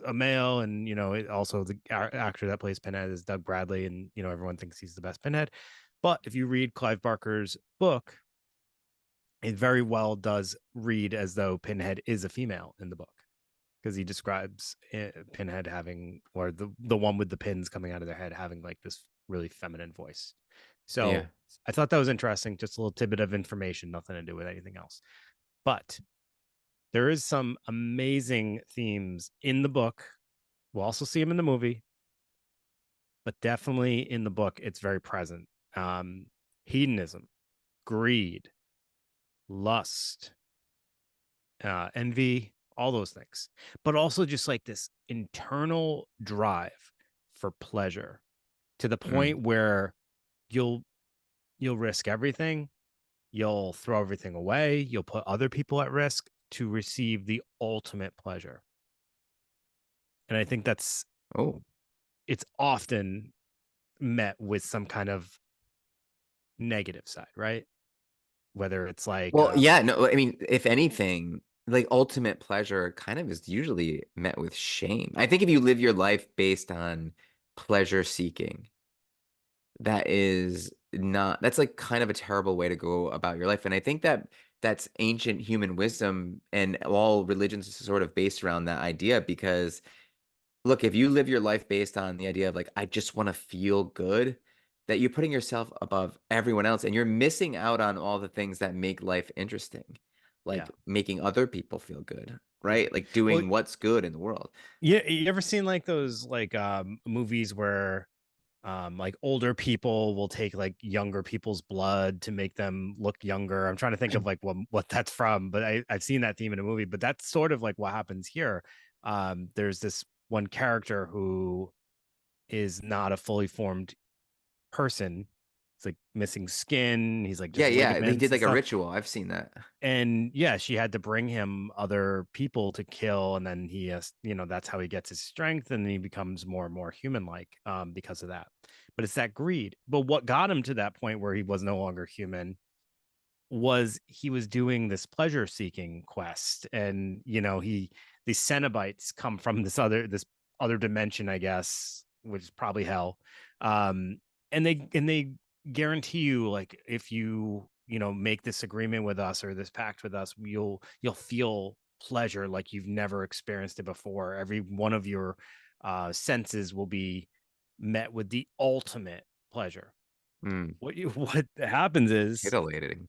a male, and also the actor that plays Pinhead is Doug Bradley, and everyone thinks he's the best Pinhead. But if you read Clive Barker's book, it very well does read as though Pinhead is a female in the book because he describes Pinhead having, or the one with the pins coming out of their head having like this really feminine voice. So Yeah. I thought that was interesting. Just a little tidbit of information, nothing to do with anything else. But there is some amazing themes in the book. We'll also see them in the movie, but definitely in the book, it's very present. Um, Hedonism, greed, lust, envy, all those things, but also just like this internal drive for pleasure to the Mm. point where you'll you'll risk everything, you'll throw everything away, you'll put other people at risk to receive the ultimate pleasure. And I think Oh. it's often met with some kind of negative side, right? Whether it's like Well, yeah, no, I mean, if anything, like, ultimate pleasure kind of is usually met with shame. I think if you live your life based on pleasure seeking, that is not that's, like, kind of a terrible way to go about your life, and I think that that's ancient human wisdom, and all religions is sort of based around that idea because look, if you live your life based on the idea of like, I just want to feel good, that you're putting yourself above everyone else and you're missing out on all the things that make life interesting, yeah. like making other people feel good, Yeah. right? Like Well, doing what's good in the world. yeah, you ever seen like those like movies where like older people will take like younger people's blood to make them look younger? I'm trying to think of like what that's from, but I've seen that theme in a movie, but that's sort of like what happens here. There's this one character who is not a fully formed person. It's like missing skin, he's like Yeah, just yeah. They ligaments did and like a stuff. ritual. I've seen that. And yeah, she had to bring him other people to kill, and then he has, that's how he gets his strength, and he becomes more and more human like because of that. But it's that greed. But what got him to that point where he was no longer human was he was doing this pleasure seeking quest, and these cenobites come from this other dimension, I guess, which is probably hell. Um and they guarantee you, like, if you make this agreement with us or this pact with us, you'll feel pleasure like you've never experienced it before. Every one of your senses will be met with the ultimate pleasure. Mm, What happens is titillating.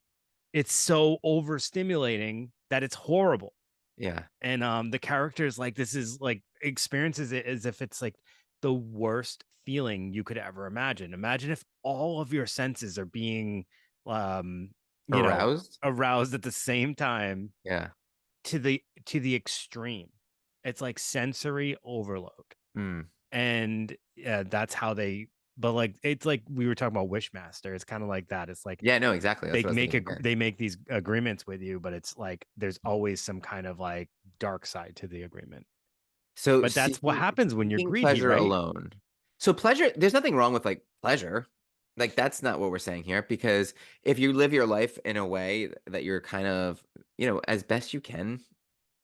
it's so overstimulating that it's horrible. Yeah. And the characters, like, this is like experiences it as if it's like the worst feeling you could ever imagine. Imagine if all of your senses are being um you know Aroused? aroused at the same time, Yeah. to the extreme. It's like sensory overload. Mm. And that's how they, but like it's like we were talking about Wishmaster. It's kind of like that. It's like Yeah, no, exactly. That's they what I was make thinking again. they make these agreements with you, but it's like there's always some kind of like dark side to the agreement. So But that's what happens when you're seeking greedy, pleasure right? alone. So pleasure, there's nothing wrong with like pleasure. Like that's not what we're saying here because if you live your life in a way that you're kind of, as best you can,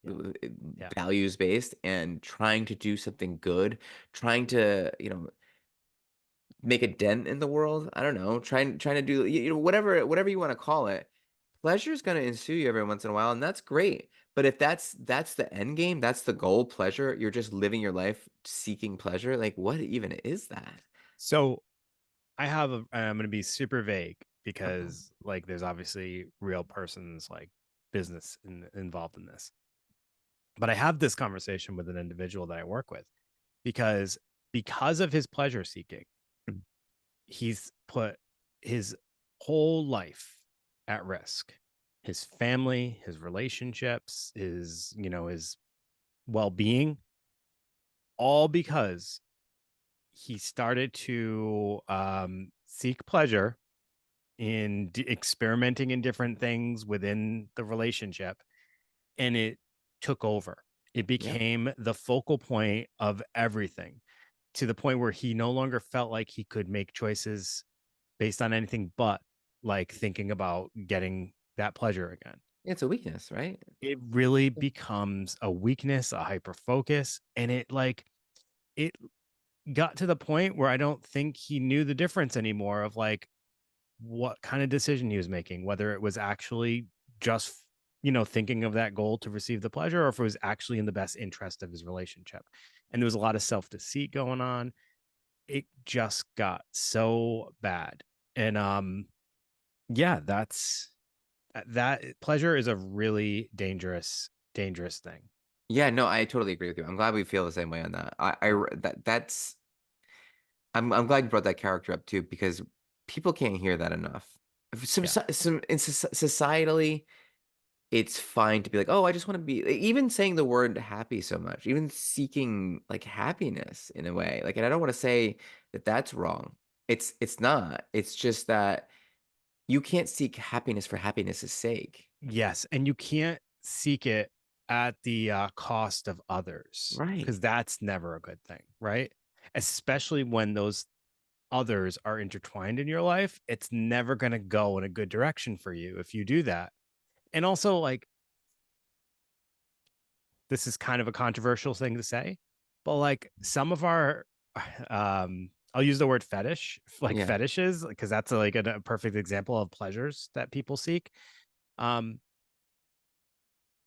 Yeah. Yeah. values based and trying to do something good, trying to, make a dent in the world. I don't know, trying to do whatever you want to call it. pleasure's gonna ensue you every once in a while, and that's great. But if that's the end game, that's the goal, pleasure, you're just living your life seeking pleasure, like, what even is that? So I'm going to be super vague Uh-huh. because like there's obviously real persons like involved in this. But I have this conversation with an individual that I work with because because of his pleasure seeking, Mm, he's put his whole life at risk. His family, his relationships, his well-being, all because he started to seek pleasure in experimenting in different things within the relationship, and it took over. It yep, became the focal point of everything, to the point where he no longer felt like he could make choices based on anything but like thinking about getting that pleasure again. it's a weakness, right? It really becomes a weakness, a hyper focus, and it got to the point where I don't think he knew the difference anymore of like what kind of decision he was making, whether it was actually just, thinking of that goal to receive the pleasure, or if it was actually in the best interest of his relationship. And there was a lot of self deceit going on. It just got so bad. And yeah, that pleasure is a really dangerous thing. Yeah, no, I totally agree with you. I'm glad we feel the same way on that. Yeah. That's I'm glad you brought that character up too because people can't hear that enough. Yeah. Some societally, it's fine to be like, "Oh, I just wanna be" even saying the word happy so much, even seeking, like, happiness in a way, like, and I don't wanna say that that's wrong. It's not. It's just that you can't seek happiness for happiness' sake. Yes, and you can't seek it at the, cost of others, Right. because that's never a good thing, right? Especially when those others are intertwined in your life, it's never gonna go in a good direction for you if you do that. And also, like, this is kind of a controversial thing to say, but, like, some of our, I'll use the word fetish, like Yeah. fetishes, because that's, like, a perfect example of pleasures that people seek. Um,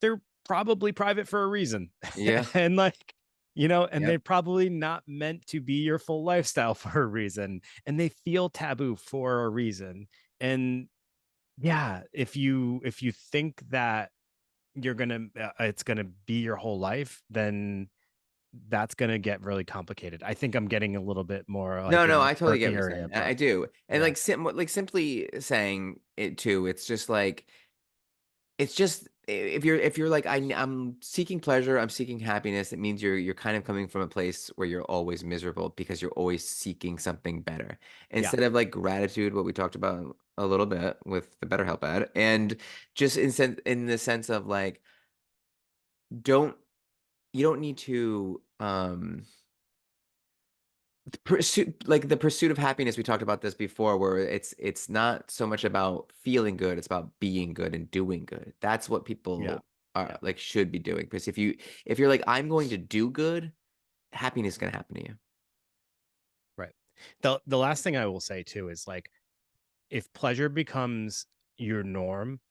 they're probably private for a reason. Yeah. And like, and Yep. they're probably not meant to be your full lifestyle for a reason. And they feel taboo for a reason. And yeah, if you think that it's gonna be your whole life, then that's gonna get really complicated. I think I'm getting a little bit more No, like in no, the I totally get what murky you're area, saying. I but do. And, yeah, like, simply saying it too, it's just like it's just if you're like, I'm seeking pleasure, I'm seeking happiness, it means you're kind of coming from a place where you're always miserable because you're always seeking something better. yeah, Instead of, like, gratitude, what we talked about a little bit with the BetterHelp ad, and just in the sense of, like, don't you don't need to, the pursuit of happiness, we talked about this before, where it's not so much about feeling good, it's about being good and doing good. That's what yeah, people are yeah, like should be doing. Because if you're like, I'm going to do good, happiness is gonna happen to you. right. The last thing I will say too is like, if pleasure becomes your norm,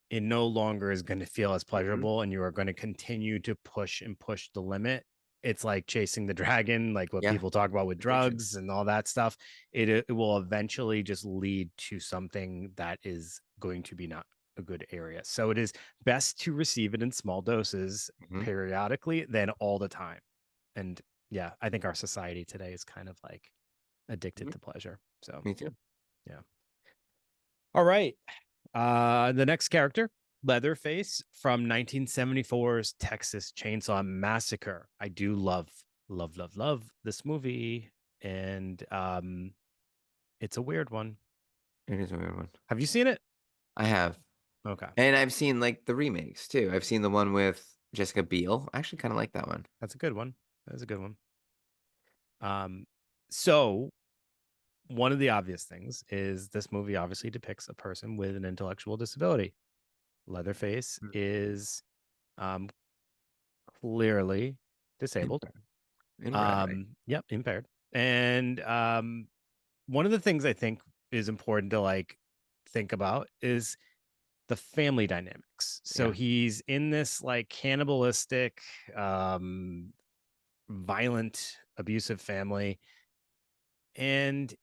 it no longer is going to feel as Mhm. pleasurable, and you are going to continue to push and push the limit. It's like chasing the dragon, like what Yeah, people talk about with addiction. drugs and all that stuff. It will eventually just lead to something that is going to be not a good area. So it is best to receive it in small doses Mhm, periodically than all the time. And yeah, I think our society today is kind of like addicted mhm. to pleasure. So Me too. yeah. All right. The next character, Leatherface from 1974's Texas Chainsaw Massacre. I do love this movie, and it's a weird one. It is a weird one. Have you seen it? I have. Okay, And I've seen, like, the remakes too. I've seen the one with Jessica Biel. I actually kinda like that one. that's a good one. That's a good one. Um, so one of the obvious things is this movie obviously depicts a person with an intellectual disability. Leatherface Mm. is um clearly disabled. Impaired. Impaired, right? Yep, impaired. And one of the things I think is important to like think about is the family dynamics. So Yeah. he's in this like cannibalistic, um, violent, abusive family. And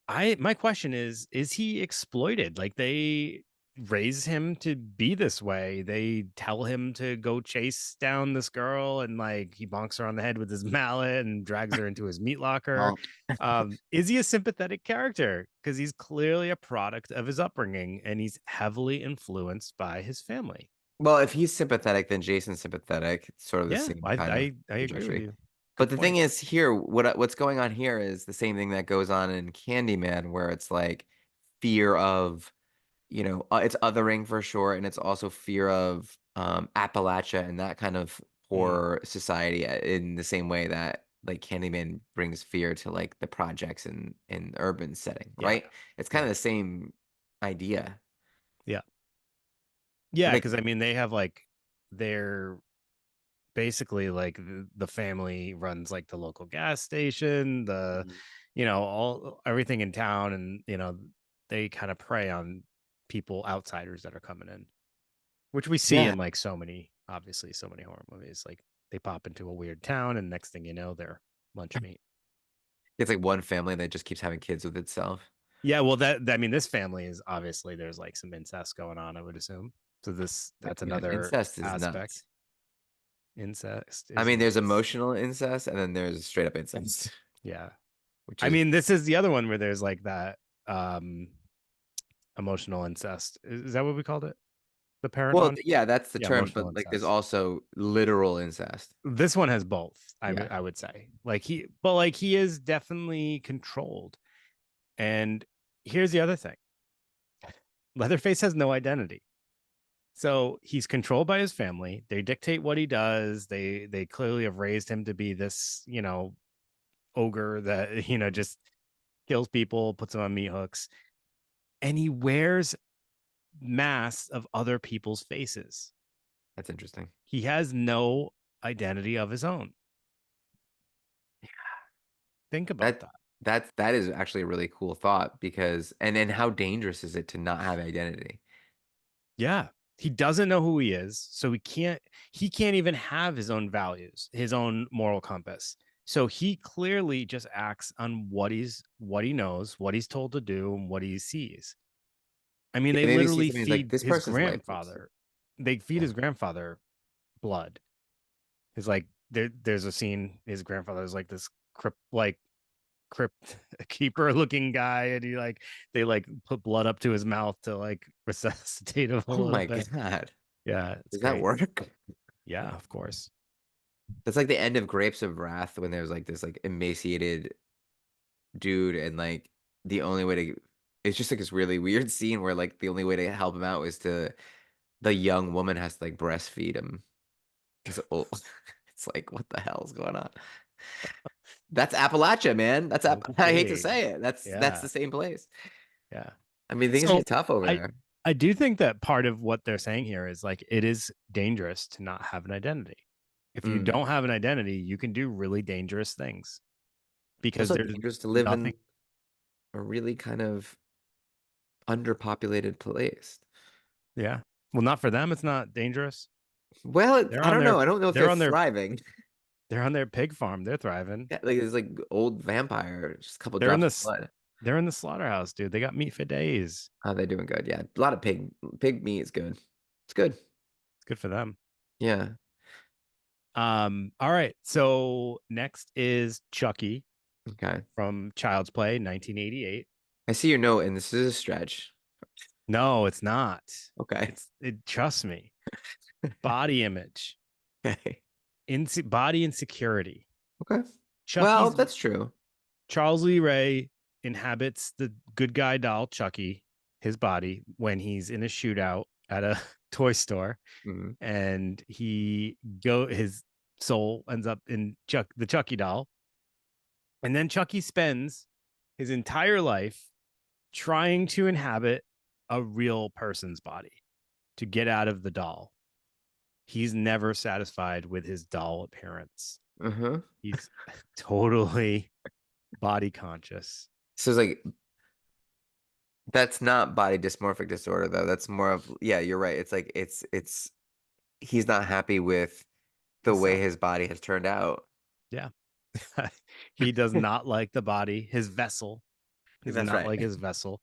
my question is he exploited? Like they raise him to be this way. They tell him to go chase down this girl and like he bonks her on the head with his mallet and drags her into his meat locker. Well, Is he a sympathetic character? Because he's clearly a product of his upbringing and he's heavily influenced by his family. well, if he's sympathetic, then Jason's sympathetic. It's sort of the Yeah, same I kind of I, I agree with trajectory. you. But Good the thing point. is here, what's going on here is the same thing that goes on in Candyman, where it's like fear of, it's othering for sure, and it's also fear of Appalachia and that kind of Mm, poor society in the same way that like Candyman brings fear to like the projects in urban setting, yeah, right? It's kind yeah, of the same idea. yeah, yeah. Like, Because I mean, they have like their basically like the family runs like the local gas station, the mhm. all everything in town, and they kind of prey on people outsiders that are coming in, which we see Yeah, in like so many horror movies. Like they pop into a weird town, and next thing you know, they're lunch meat. it's like one family that just keeps having kids with itself. Yeah, well, that I mean, this family is obviously there's like some incest going on, I would assume. So that's Yeah, another incest is aspect. nuts. Incest I is mean, there's nuts. emotional incest and then there's straight up incest, Yeah. which I is mean, this is the other one where there's like that um emotional incest. Is that what we called it? The parent well, one? yeah, that's the Yeah, term, but emotional like there's incest. also literal incest. This one has both. Yeah. I would say. Like he is definitely controlled. And here's the other thing. Leatherface has no identity. So he's controlled by his family. They dictate what he does. They clearly have raised him to be this, ogre that, just kills people, puts them on meat hooks. And he wears masks of other people's faces. That's interesting. He has no identity of his own. Think about That that. that is actually a really cool thought because and then how dangerous is it to not have identity? Yeah. He doesn't know who he is, so he can't even have his own values, his own moral compass. So he clearly just acts on what he knows, what he's told to do, and what he sees. I mean, Yeah, they maybe see literally something he's like, feed this his person's lifeless. grandfather. They feed Yeah. his grandfather blood. His like there's a scene. His grandfather is like this crypt keeper looking guy, and they like put blood up to his mouth to like resuscitate him a Oh little my bit. God. Yeah, it's Does that great. work? Yeah, of course. That's like the end of Grapes of Wrath when there's like this like emaciated dude and like the only way to it's just like this really weird scene where like the only way to help him out is to the young woman has to like breastfeed him. It's old. It's like what the hell is going on? That's Appalachia, man. I hate to Okay. say it. That's Yeah. the same place. Yeah. I mean, things So get tough over I there. I do think that part of what they're saying here is like it is dangerous to not have an identity. If you Mm. don't have an identity, you can do really dangerous things because Also there's dangerous to live nothing. in a really kind of underpopulated place. Yeah. Well, not for them. It's not dangerous. Well, They're I on don't their know. I don't know if they're they're on their thriving. they're on their pig farm. They're thriving. Yeah, like it's like old vampire, just a couple They're in drops of this. blood. They're in the slaughterhouse, dude. They got meat for days. Oh, they're doing good. Yeah, a lot of pig meat is good. It's good. It's good for them. Yeah. All right. So next is Chucky Okay. from Child's Play, 1988. I see your note, and this is a stretch. No, it's not. Okay. Trust me. Body image, Okay. body insecurity. Okay. Well, Chucky's that's true. Charles Lee Ray inhabits the good guy doll Chucky, his body, when he's in a shootout at a toy store, Mhm. and his soul ends up in the Chucky doll, and then Chucky spends his entire life trying to inhabit a real person's body to get out of the doll. He's never satisfied with his doll appearance. Uh-huh. He's totally body conscious. So it's like That's not body dysmorphic disorder though. That's more of, yeah, you're right. It's like it's he's not happy with the His way self. his body has turned out. Yeah. He does not like the body, his vessel. He does That's not right. like his vessel.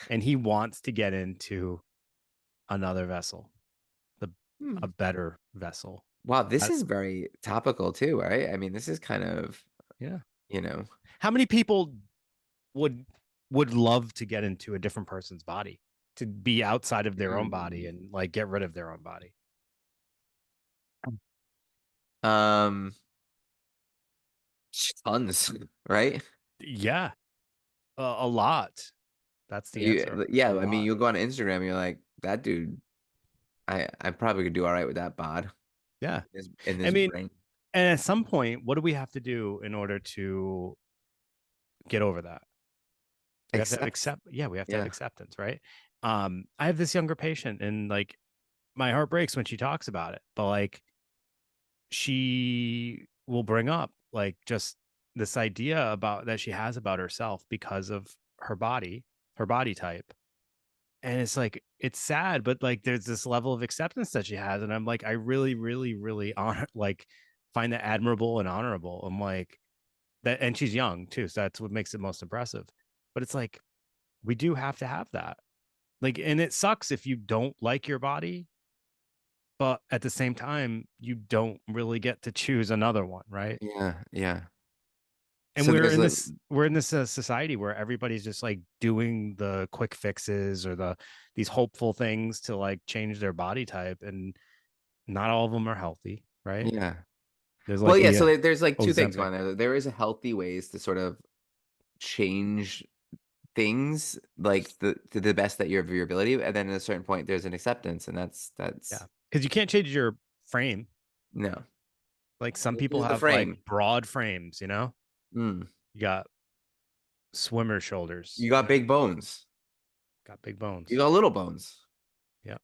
And he wants to get into another vessel, the Hmm. a better vessel. Wow, this That- is very topical too, right? I mean, this is kind of, yeah. you know, How many people would would love to get into a different person's body, to be outside of their own body mm, and like get rid of their own body? um, tons, right? Yeah, a lot. That's the answer. Yeah, A I mean, lot. you'll go on Instagram, and you're like, that dude, I probably could do all right with that bod Yeah. in I this mean, brain. and at some point, what do we have to do in order to get over that? We have to have Accept. accept. Yeah, we have to have Yeah. acceptance, right? I have this younger patient, and like my heart breaks when she talks about it, but like she will bring up like just this idea about that she has about herself because of her body type. And it's like it's sad, but like there's this level of acceptance that she has, and I'm like, I really, really, really honor like find that admirable and honorable. I'm like that, and she's young too, so that's what makes it most impressive. But it's like we do have to have that. Like, and it sucks if you don't like your body, but at the same time, you don't really get to choose another one, right? Yeah, yeah. And So there's like, we're in this society where everybody's just like doing the quick fixes or these hopeful things to like change their body type, and not all of them are healthy, right? yeah. There's Well, like yeah, the so there's like two things Ozempic. going there. There is a healthy ways to sort of change things like the to the best that of your ability, and then at a certain point there's an acceptance, and Yeah, that's because you can't change your frame. no. Like some This people is the have like frame. broad frames, Mm. you got swimmer shoulders, You got big bones. got big You bones. got little bones. Yeah,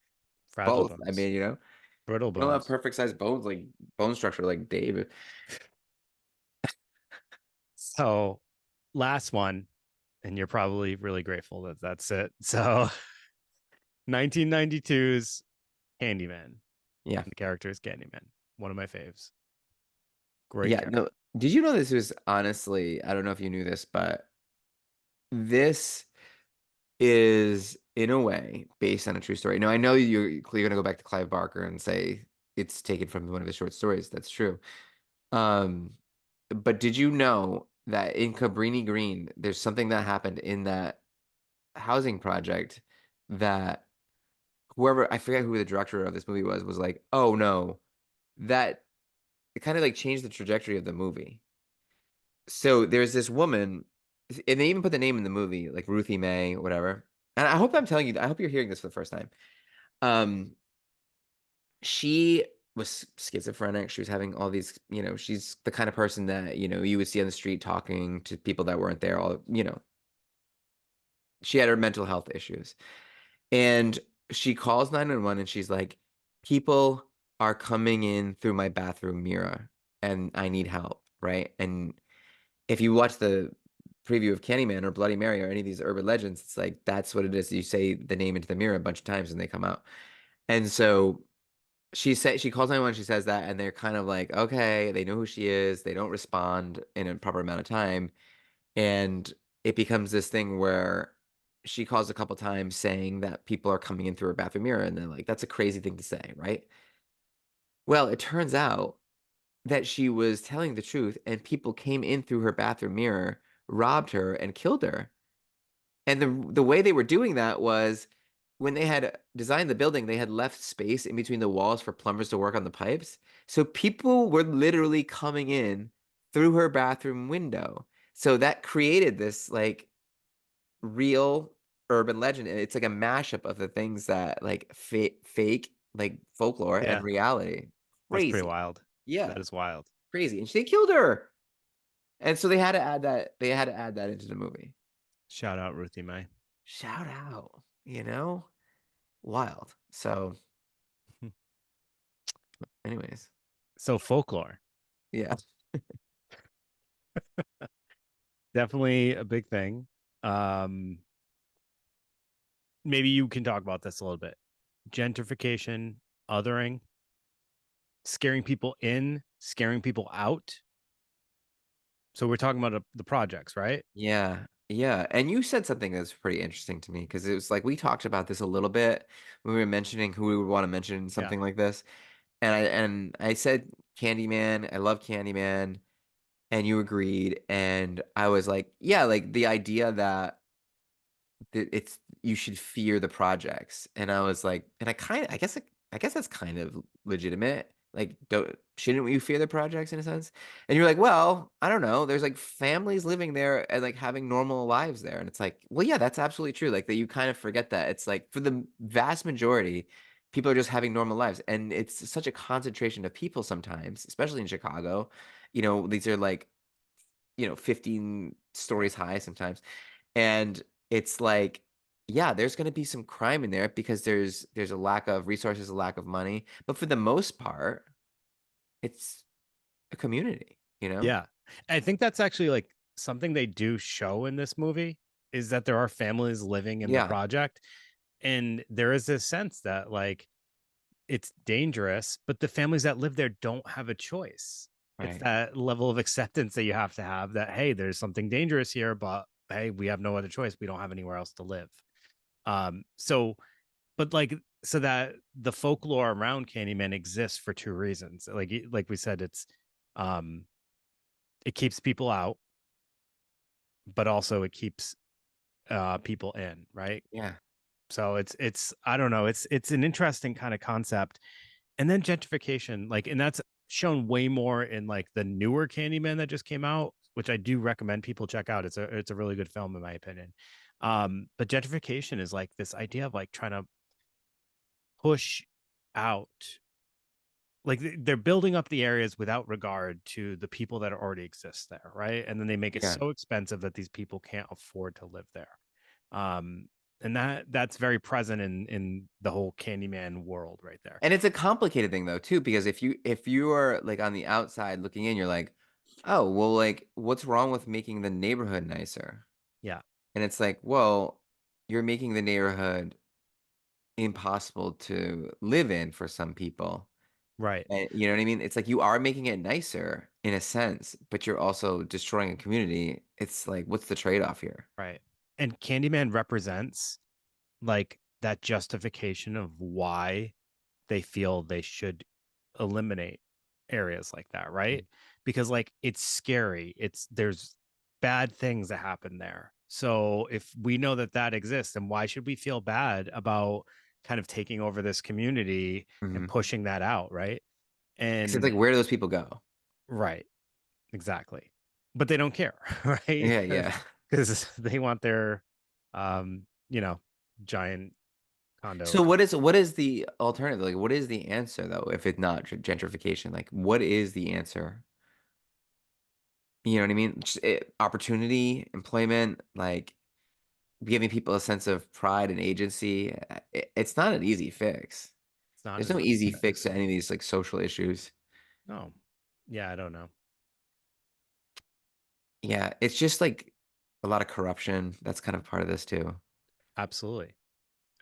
fragile Both. I bones, mean, brittle you don't have bones. perfect sized bones like bone structure like Dave. So last one, and you're probably really grateful that that's it. So 1992's Candyman. Yeah. The character is Candyman. One of my faves. Great Yeah. character. No. Did you know this was honestly, I don't know if you knew this, but this is in a way based on a true story. Now I know you're going to go back to Clive Barker and say it's taken from one of his short stories. That's true. Um, but did you know that in Cabrini Green, there's something that happened in that housing project that whoever, I forget who the director of this movie was like, oh no, that it kind of like changed the trajectory of the movie. So there's this woman, and they even put the name in the movie, like Ruthie May, whatever. And I hope I'm telling you, I hope you're hearing this for the first time. Um, she was schizophrenic. She was having all these, she's the kind of person that, you would see on the street talking to people that weren't there. She had her mental health issues. And she calls 911 and she's like, people are coming in through my bathroom mirror and I need help. Right. And if you watch the preview of Candyman or Bloody Mary or any of these urban legends, it's like that's what it is. You say the name into the mirror a bunch of times and they come out. And so she calls 911, she says that, and they're kind of like, okay, they know who she is, they don't respond in a proper amount of time. And it becomes this thing where she calls a couple times saying that people are coming in through her bathroom mirror, and they're like, that's a crazy thing to say, right? Well, it turns out that she was telling the truth, and people came in through her bathroom mirror, robbed her, and killed her. And the way they were doing that was when they had designed the building, they had left space in between the walls for plumbers to work on the pipes. So people were literally coming in through her bathroom window. So that created this like real urban legend. And it's like a mashup of the things that like fake like folklore and Yeah, reality. that's pretty Crazy. wild. That Yeah, is wild. crazy. And they killed her. And so they had to add that. They had to add that into the movie. Shout out Ruthie May. Shout out. Wild. So, anyways, So folklore, yeah. definitely a big thing. Um, maybe you can talk about this a little bit. Gentrification, othering, scaring people in, scaring people out. So we're talking about the projects, right? Yeah, yeah, and you said something that's pretty interesting to me because it was like we talked about this a little bit when we were mentioning who we would wanna mention in Yeah. something like this, and I said Candyman, I love Candyman, and you agreed, and I was like, yeah, like, the idea that it's you should fear the projects, and I was like and I guess that's kind of legitimate, like, don't shouldn't we fear the projects in a sense? And you're like, "Well, I don't know, there's, like, families living there and, like, having normal lives there," and it's like, well, yeah, that's absolutely true, like, that you kind of forget that, it's like, for the vast majority, people are just having normal lives, and it's such a concentration of people sometimes, especially in Chicago, these are, like, 15 stories high sometimes. And it's like, yeah, there's gonna be some crime in there because there's a lack of resources, a lack of money, but for the most part, it's a community, you know? Yeah. I think that's actually like something they do show in this movie is that there are families living in the Yeah, project. And there is this sense that like it's dangerous, but the families that live there don't have a choice. It's right. that level of acceptance that you have that, hey, there's something dangerous here, but hey, we have no other choice. We don't have anywhere else to live. So but like so that the folklore around Candyman exists for two reasons. Like we said, um it keeps people out, but also it keeps people in, right? Yeah, So it's I don't know, it's an interesting kind of concept. And then gentrification, like, and that's shown way more in like the newer Candyman that just came out, which I do recommend people check out. It's a really good film in my opinion. But gentrification is like this idea of like trying to push out, like they're building up the areas without regard to the people that already exist there, right? And then they make it yeah. so expensive that these people can't afford to live there. Um, and that's very present in the whole Candyman world right there. And it's a complicated thing though too, because if you are, like, on the outside looking in, you're like, "Oh, well, like, what's wrong with making the neighborhood nicer?" Yeah, And it's like, "Well, you're making the neighborhood impossible to live in for some people." right, You know what I mean? It's like you are making it nicer in a sense, but you're also destroying a community. It's like, what's the trade-off here? right. And Candyman represents like that justification of why they feel they should eliminate areas like that, Mm, right? Because like it's scary. There's bad things that happen there. So if we know that that exists, then why should we feel bad about kind of taking over this community and mhm. pushing that out, right? 'Cause it's And like, where do those people go? right, exactly. But they don't care, right? Yeah, yeah. Because they want their you know, giant condo So house. what is the alternative? Like, what is the answer though, if it's not gentrification? Like, what is the answer? You know what I mean? Just, opportunity, employment, like, giving people a sense of pride and agency. It's not an easy fix. It's not There's an no easy easy fix fix. to any of these, like, social issues. No. Yeah, I don't know. Yeah, it's just, like, a lot of corruption. That's kind of part of this too. Absolutely.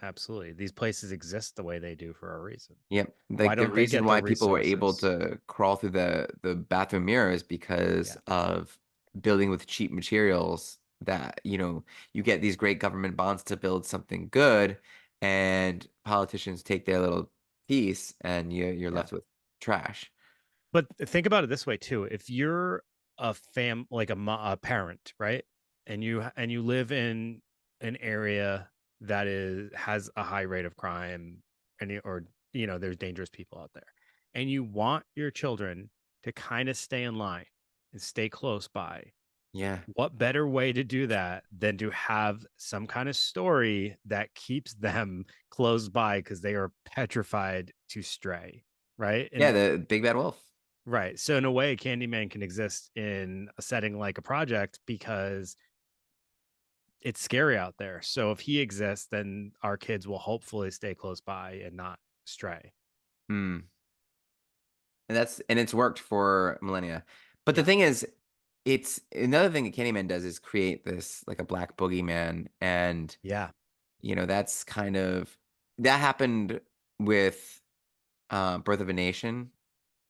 Absolutely. These places exist the way they do for a reason. Yep. Why Like, the don't they reason get the why people were able resources? to crawl through the bathroom mirror is because Yeah. of building with cheap materials that, you get these great government bonds to build something good, and politicians take their little piece, and you're Yeah. left with trash. But think about it this way too. If you're like a parent, right? And you live in an area that is has a high rate of crime or there's dangerous people out there. And you want your children to kind of stay in line and stay close by. Yeah. What better way to do that than to have some kind of story that keeps them close by because they are petrified to stray, right? Yeah, And the big bad wolf. right. So in a way, Candyman can exist in a setting like a project because it's scary out there. So if he exists, then our kids will hopefully stay close by and not stray. Mm. And it's worked for millennia. But the Yeah. thing is, it's another thing that Candyman does is create this, like, a black boogeyman, and Yeah. that's kind of that happened with Birth of a Nation,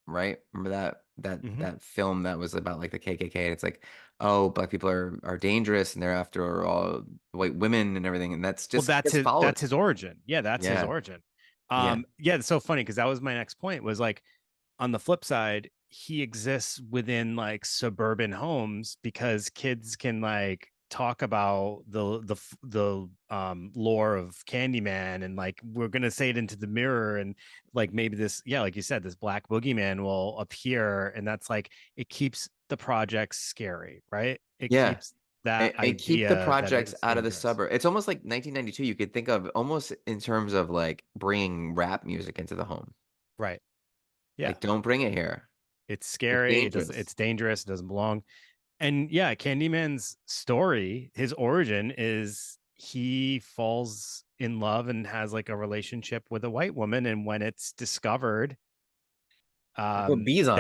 right? Remember Hmm. that film that was about like the KKK? It's like, oh, black people are dangerous and they're after all white women and everything, and that's Well, just gets followed. that's his origin. Yeah, that's his Yeah, origin. yeah, Yeah, it's so funny because that was my next point was like on the flip side, he exists within like suburban homes because kids can like talk about the lore of Candyman and like we're gonna say it into the mirror and like maybe this yeah like you said this black boogeyman will appear and that's like it keeps the projects scary, right? It yeah. keeps that And keep the idea that projects it's out of the dangerous. suburb. It's almost like 1992. You could think of almost in terms of like bringing rap music into the home. Right. Yeah. Like, don't bring it here. It's It's scary. dangerous. It's dangerous. It doesn't belong. And yeah, Candyman's story, his origin is he falls in love and has like a relationship with a white woman. And when it's discovered, They put bees on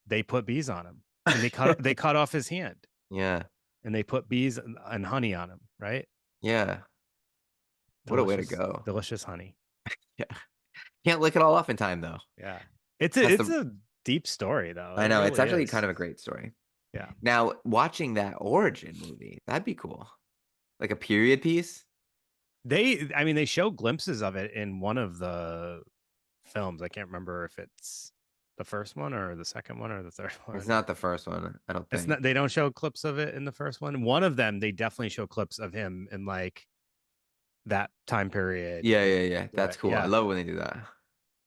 they them. put bees on him and they cut off his hand Yeah, and they put bees and honey on him, right? yeah. What a way to Delicious, go. delicious honey. Yeah. Can't lick it all off in time though. Yeah. Has It's to. a deep story though. I It know it's really actually kind is. of a great story. Yeah. Now, watching that origin movie, that'd be cool. Like a period piece. I mean, they show glimpses of it in one of the films. I can't remember if it's the first one or the second one or the third It's one. not the first one, I don't It's think. not, they don't show clips of it in the first one. One of them, they definitely show clips of him in like that time period. Yeah, And yeah, yeah. That's cool. I yeah, love when they do that.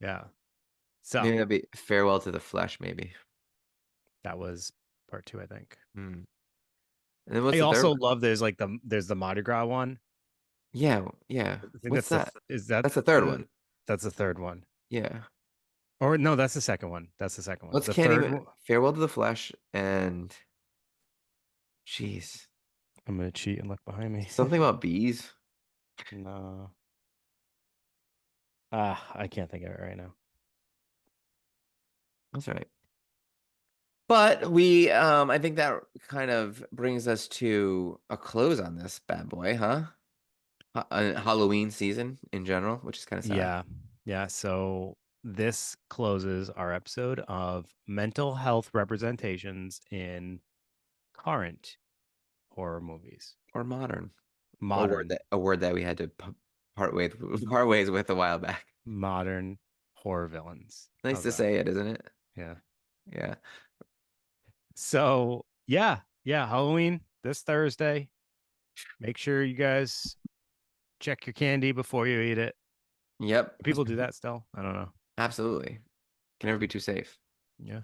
yeah. So Maybe that'd be Farewell to the Flesh, maybe. that was part two, I think. Hmm. And then what's I the third also one? love there's the Mardi Gras one. Yeah, yeah. I think What's that's the that? is that That's the third the one. that's the third one. Yeah. Or no, that's the second one. That's the second one. What's The can't third even one. Farewell to the Flesh and jeez. I'm gonna cheat and look behind me. Something about bees. No. I can't think of it right now. That's all right. But I think that kind of brings us to a close on this bad boy, huh? Halloween season in general, which is kind of sad. Yeah. Yeah. So this closes our episode of mental health representations in current horror movies. Or modern. Modern, A word that we had to part ways with a while back. modern horror villains. Nice How's to that? say it, isn't it? Yeah. Yeah. So yeah. Yeah. Halloween this Thursday. Make sure you guys check your candy before you eat it. Yep. People do that still. I don't know. Absolutely. Can never be too safe. Yeah.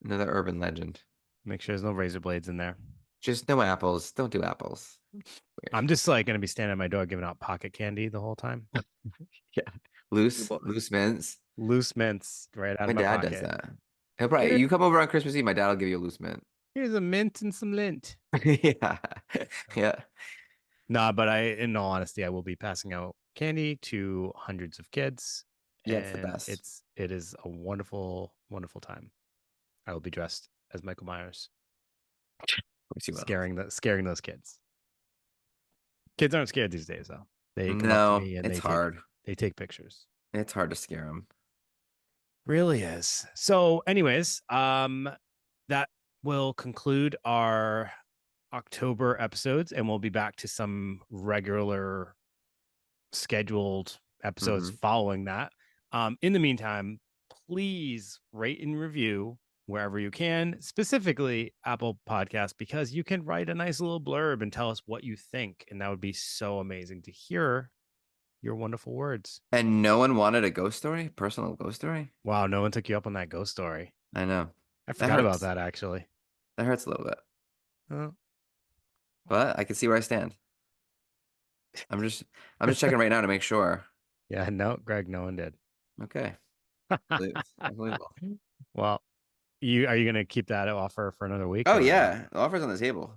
Another urban legend. Make sure there's no razor blades in there. Just no apples. Don't do apples. Weird. I'm just like going to be standing at my door giving out pocket candy the whole time. Yeah. Loose mints. Loose mints right out My of my dad does pocket. that. He'll probably Here, you come over on Christmas Eve, my dad will give you a loose mint. here's a mint and some lint. Yeah. Yeah. Nah, but in all honesty, I will be passing out candy to hundreds of kids, Yeah, it's the and best. it is a wonderful, wonderful time. I will be dressed as Michael Myers, Of course you will. scaring those kids. Kids aren't scared these days, though. They come up to No, me and it's hard. they take pictures. It's hard to scare them. Really is. So, anyways, that will conclude our October episodes, and we'll be back to some regular scheduled episodes Hmm. following that. In the meantime, please rate and review wherever you can, specifically Apple Podcasts, because you can write a nice little blurb and tell us what you think. And that would be so amazing to hear your wonderful words. And no one wanted a ghost story, personal ghost story. Wow, no one took you up on that ghost story. I know. I That forgot about hurts. that actually. That hurts a little bit. Oh. But I can see where I stand. I'm just I'm just checking right now to make sure. Yeah, no, Greg, no one did. Okay. Unbelievable. Well, you are you gonna keep that offer for another week Oh or what? yeah. The offer's on the table.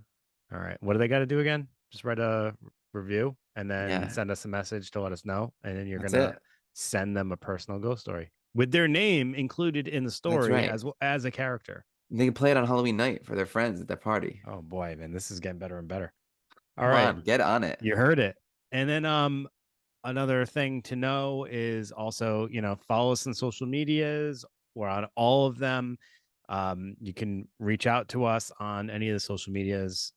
All right. What do they got to do again? Just write a review and then Yeah. send us a message to let us know. And then you're That's gonna it. send them a personal ghost story with their name included in the That's story right. as well as a character. They can play it on Halloween night for their friends at their party. Oh boy, man, this is getting better and better. All Come right, on, get on it. you heard it. And then Another thing to know is also, follow us on social medias. We're on all of them. You can reach out to us on any of the social medias,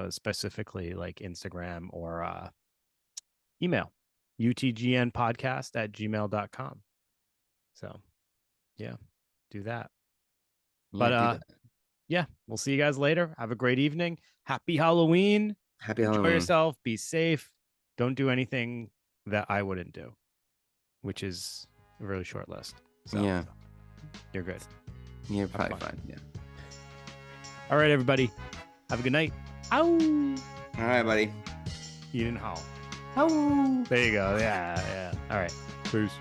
specifically like Instagram or email utgnpodcast@gmail.com. So yeah, do that. Yeah, But do that. yeah, we'll see you guys later. Have a great evening. Happy Halloween. Happy Enjoy Halloween. yourself. Be safe. Don't do anything that I wouldn't do, which is a really short list. So Yeah, you're good. you're Have probably fun. fine. Yeah. All right, everybody. Have a good night. Ow. All right, buddy. You didn't howl. Ow. There you go. Yeah. All right. Peace.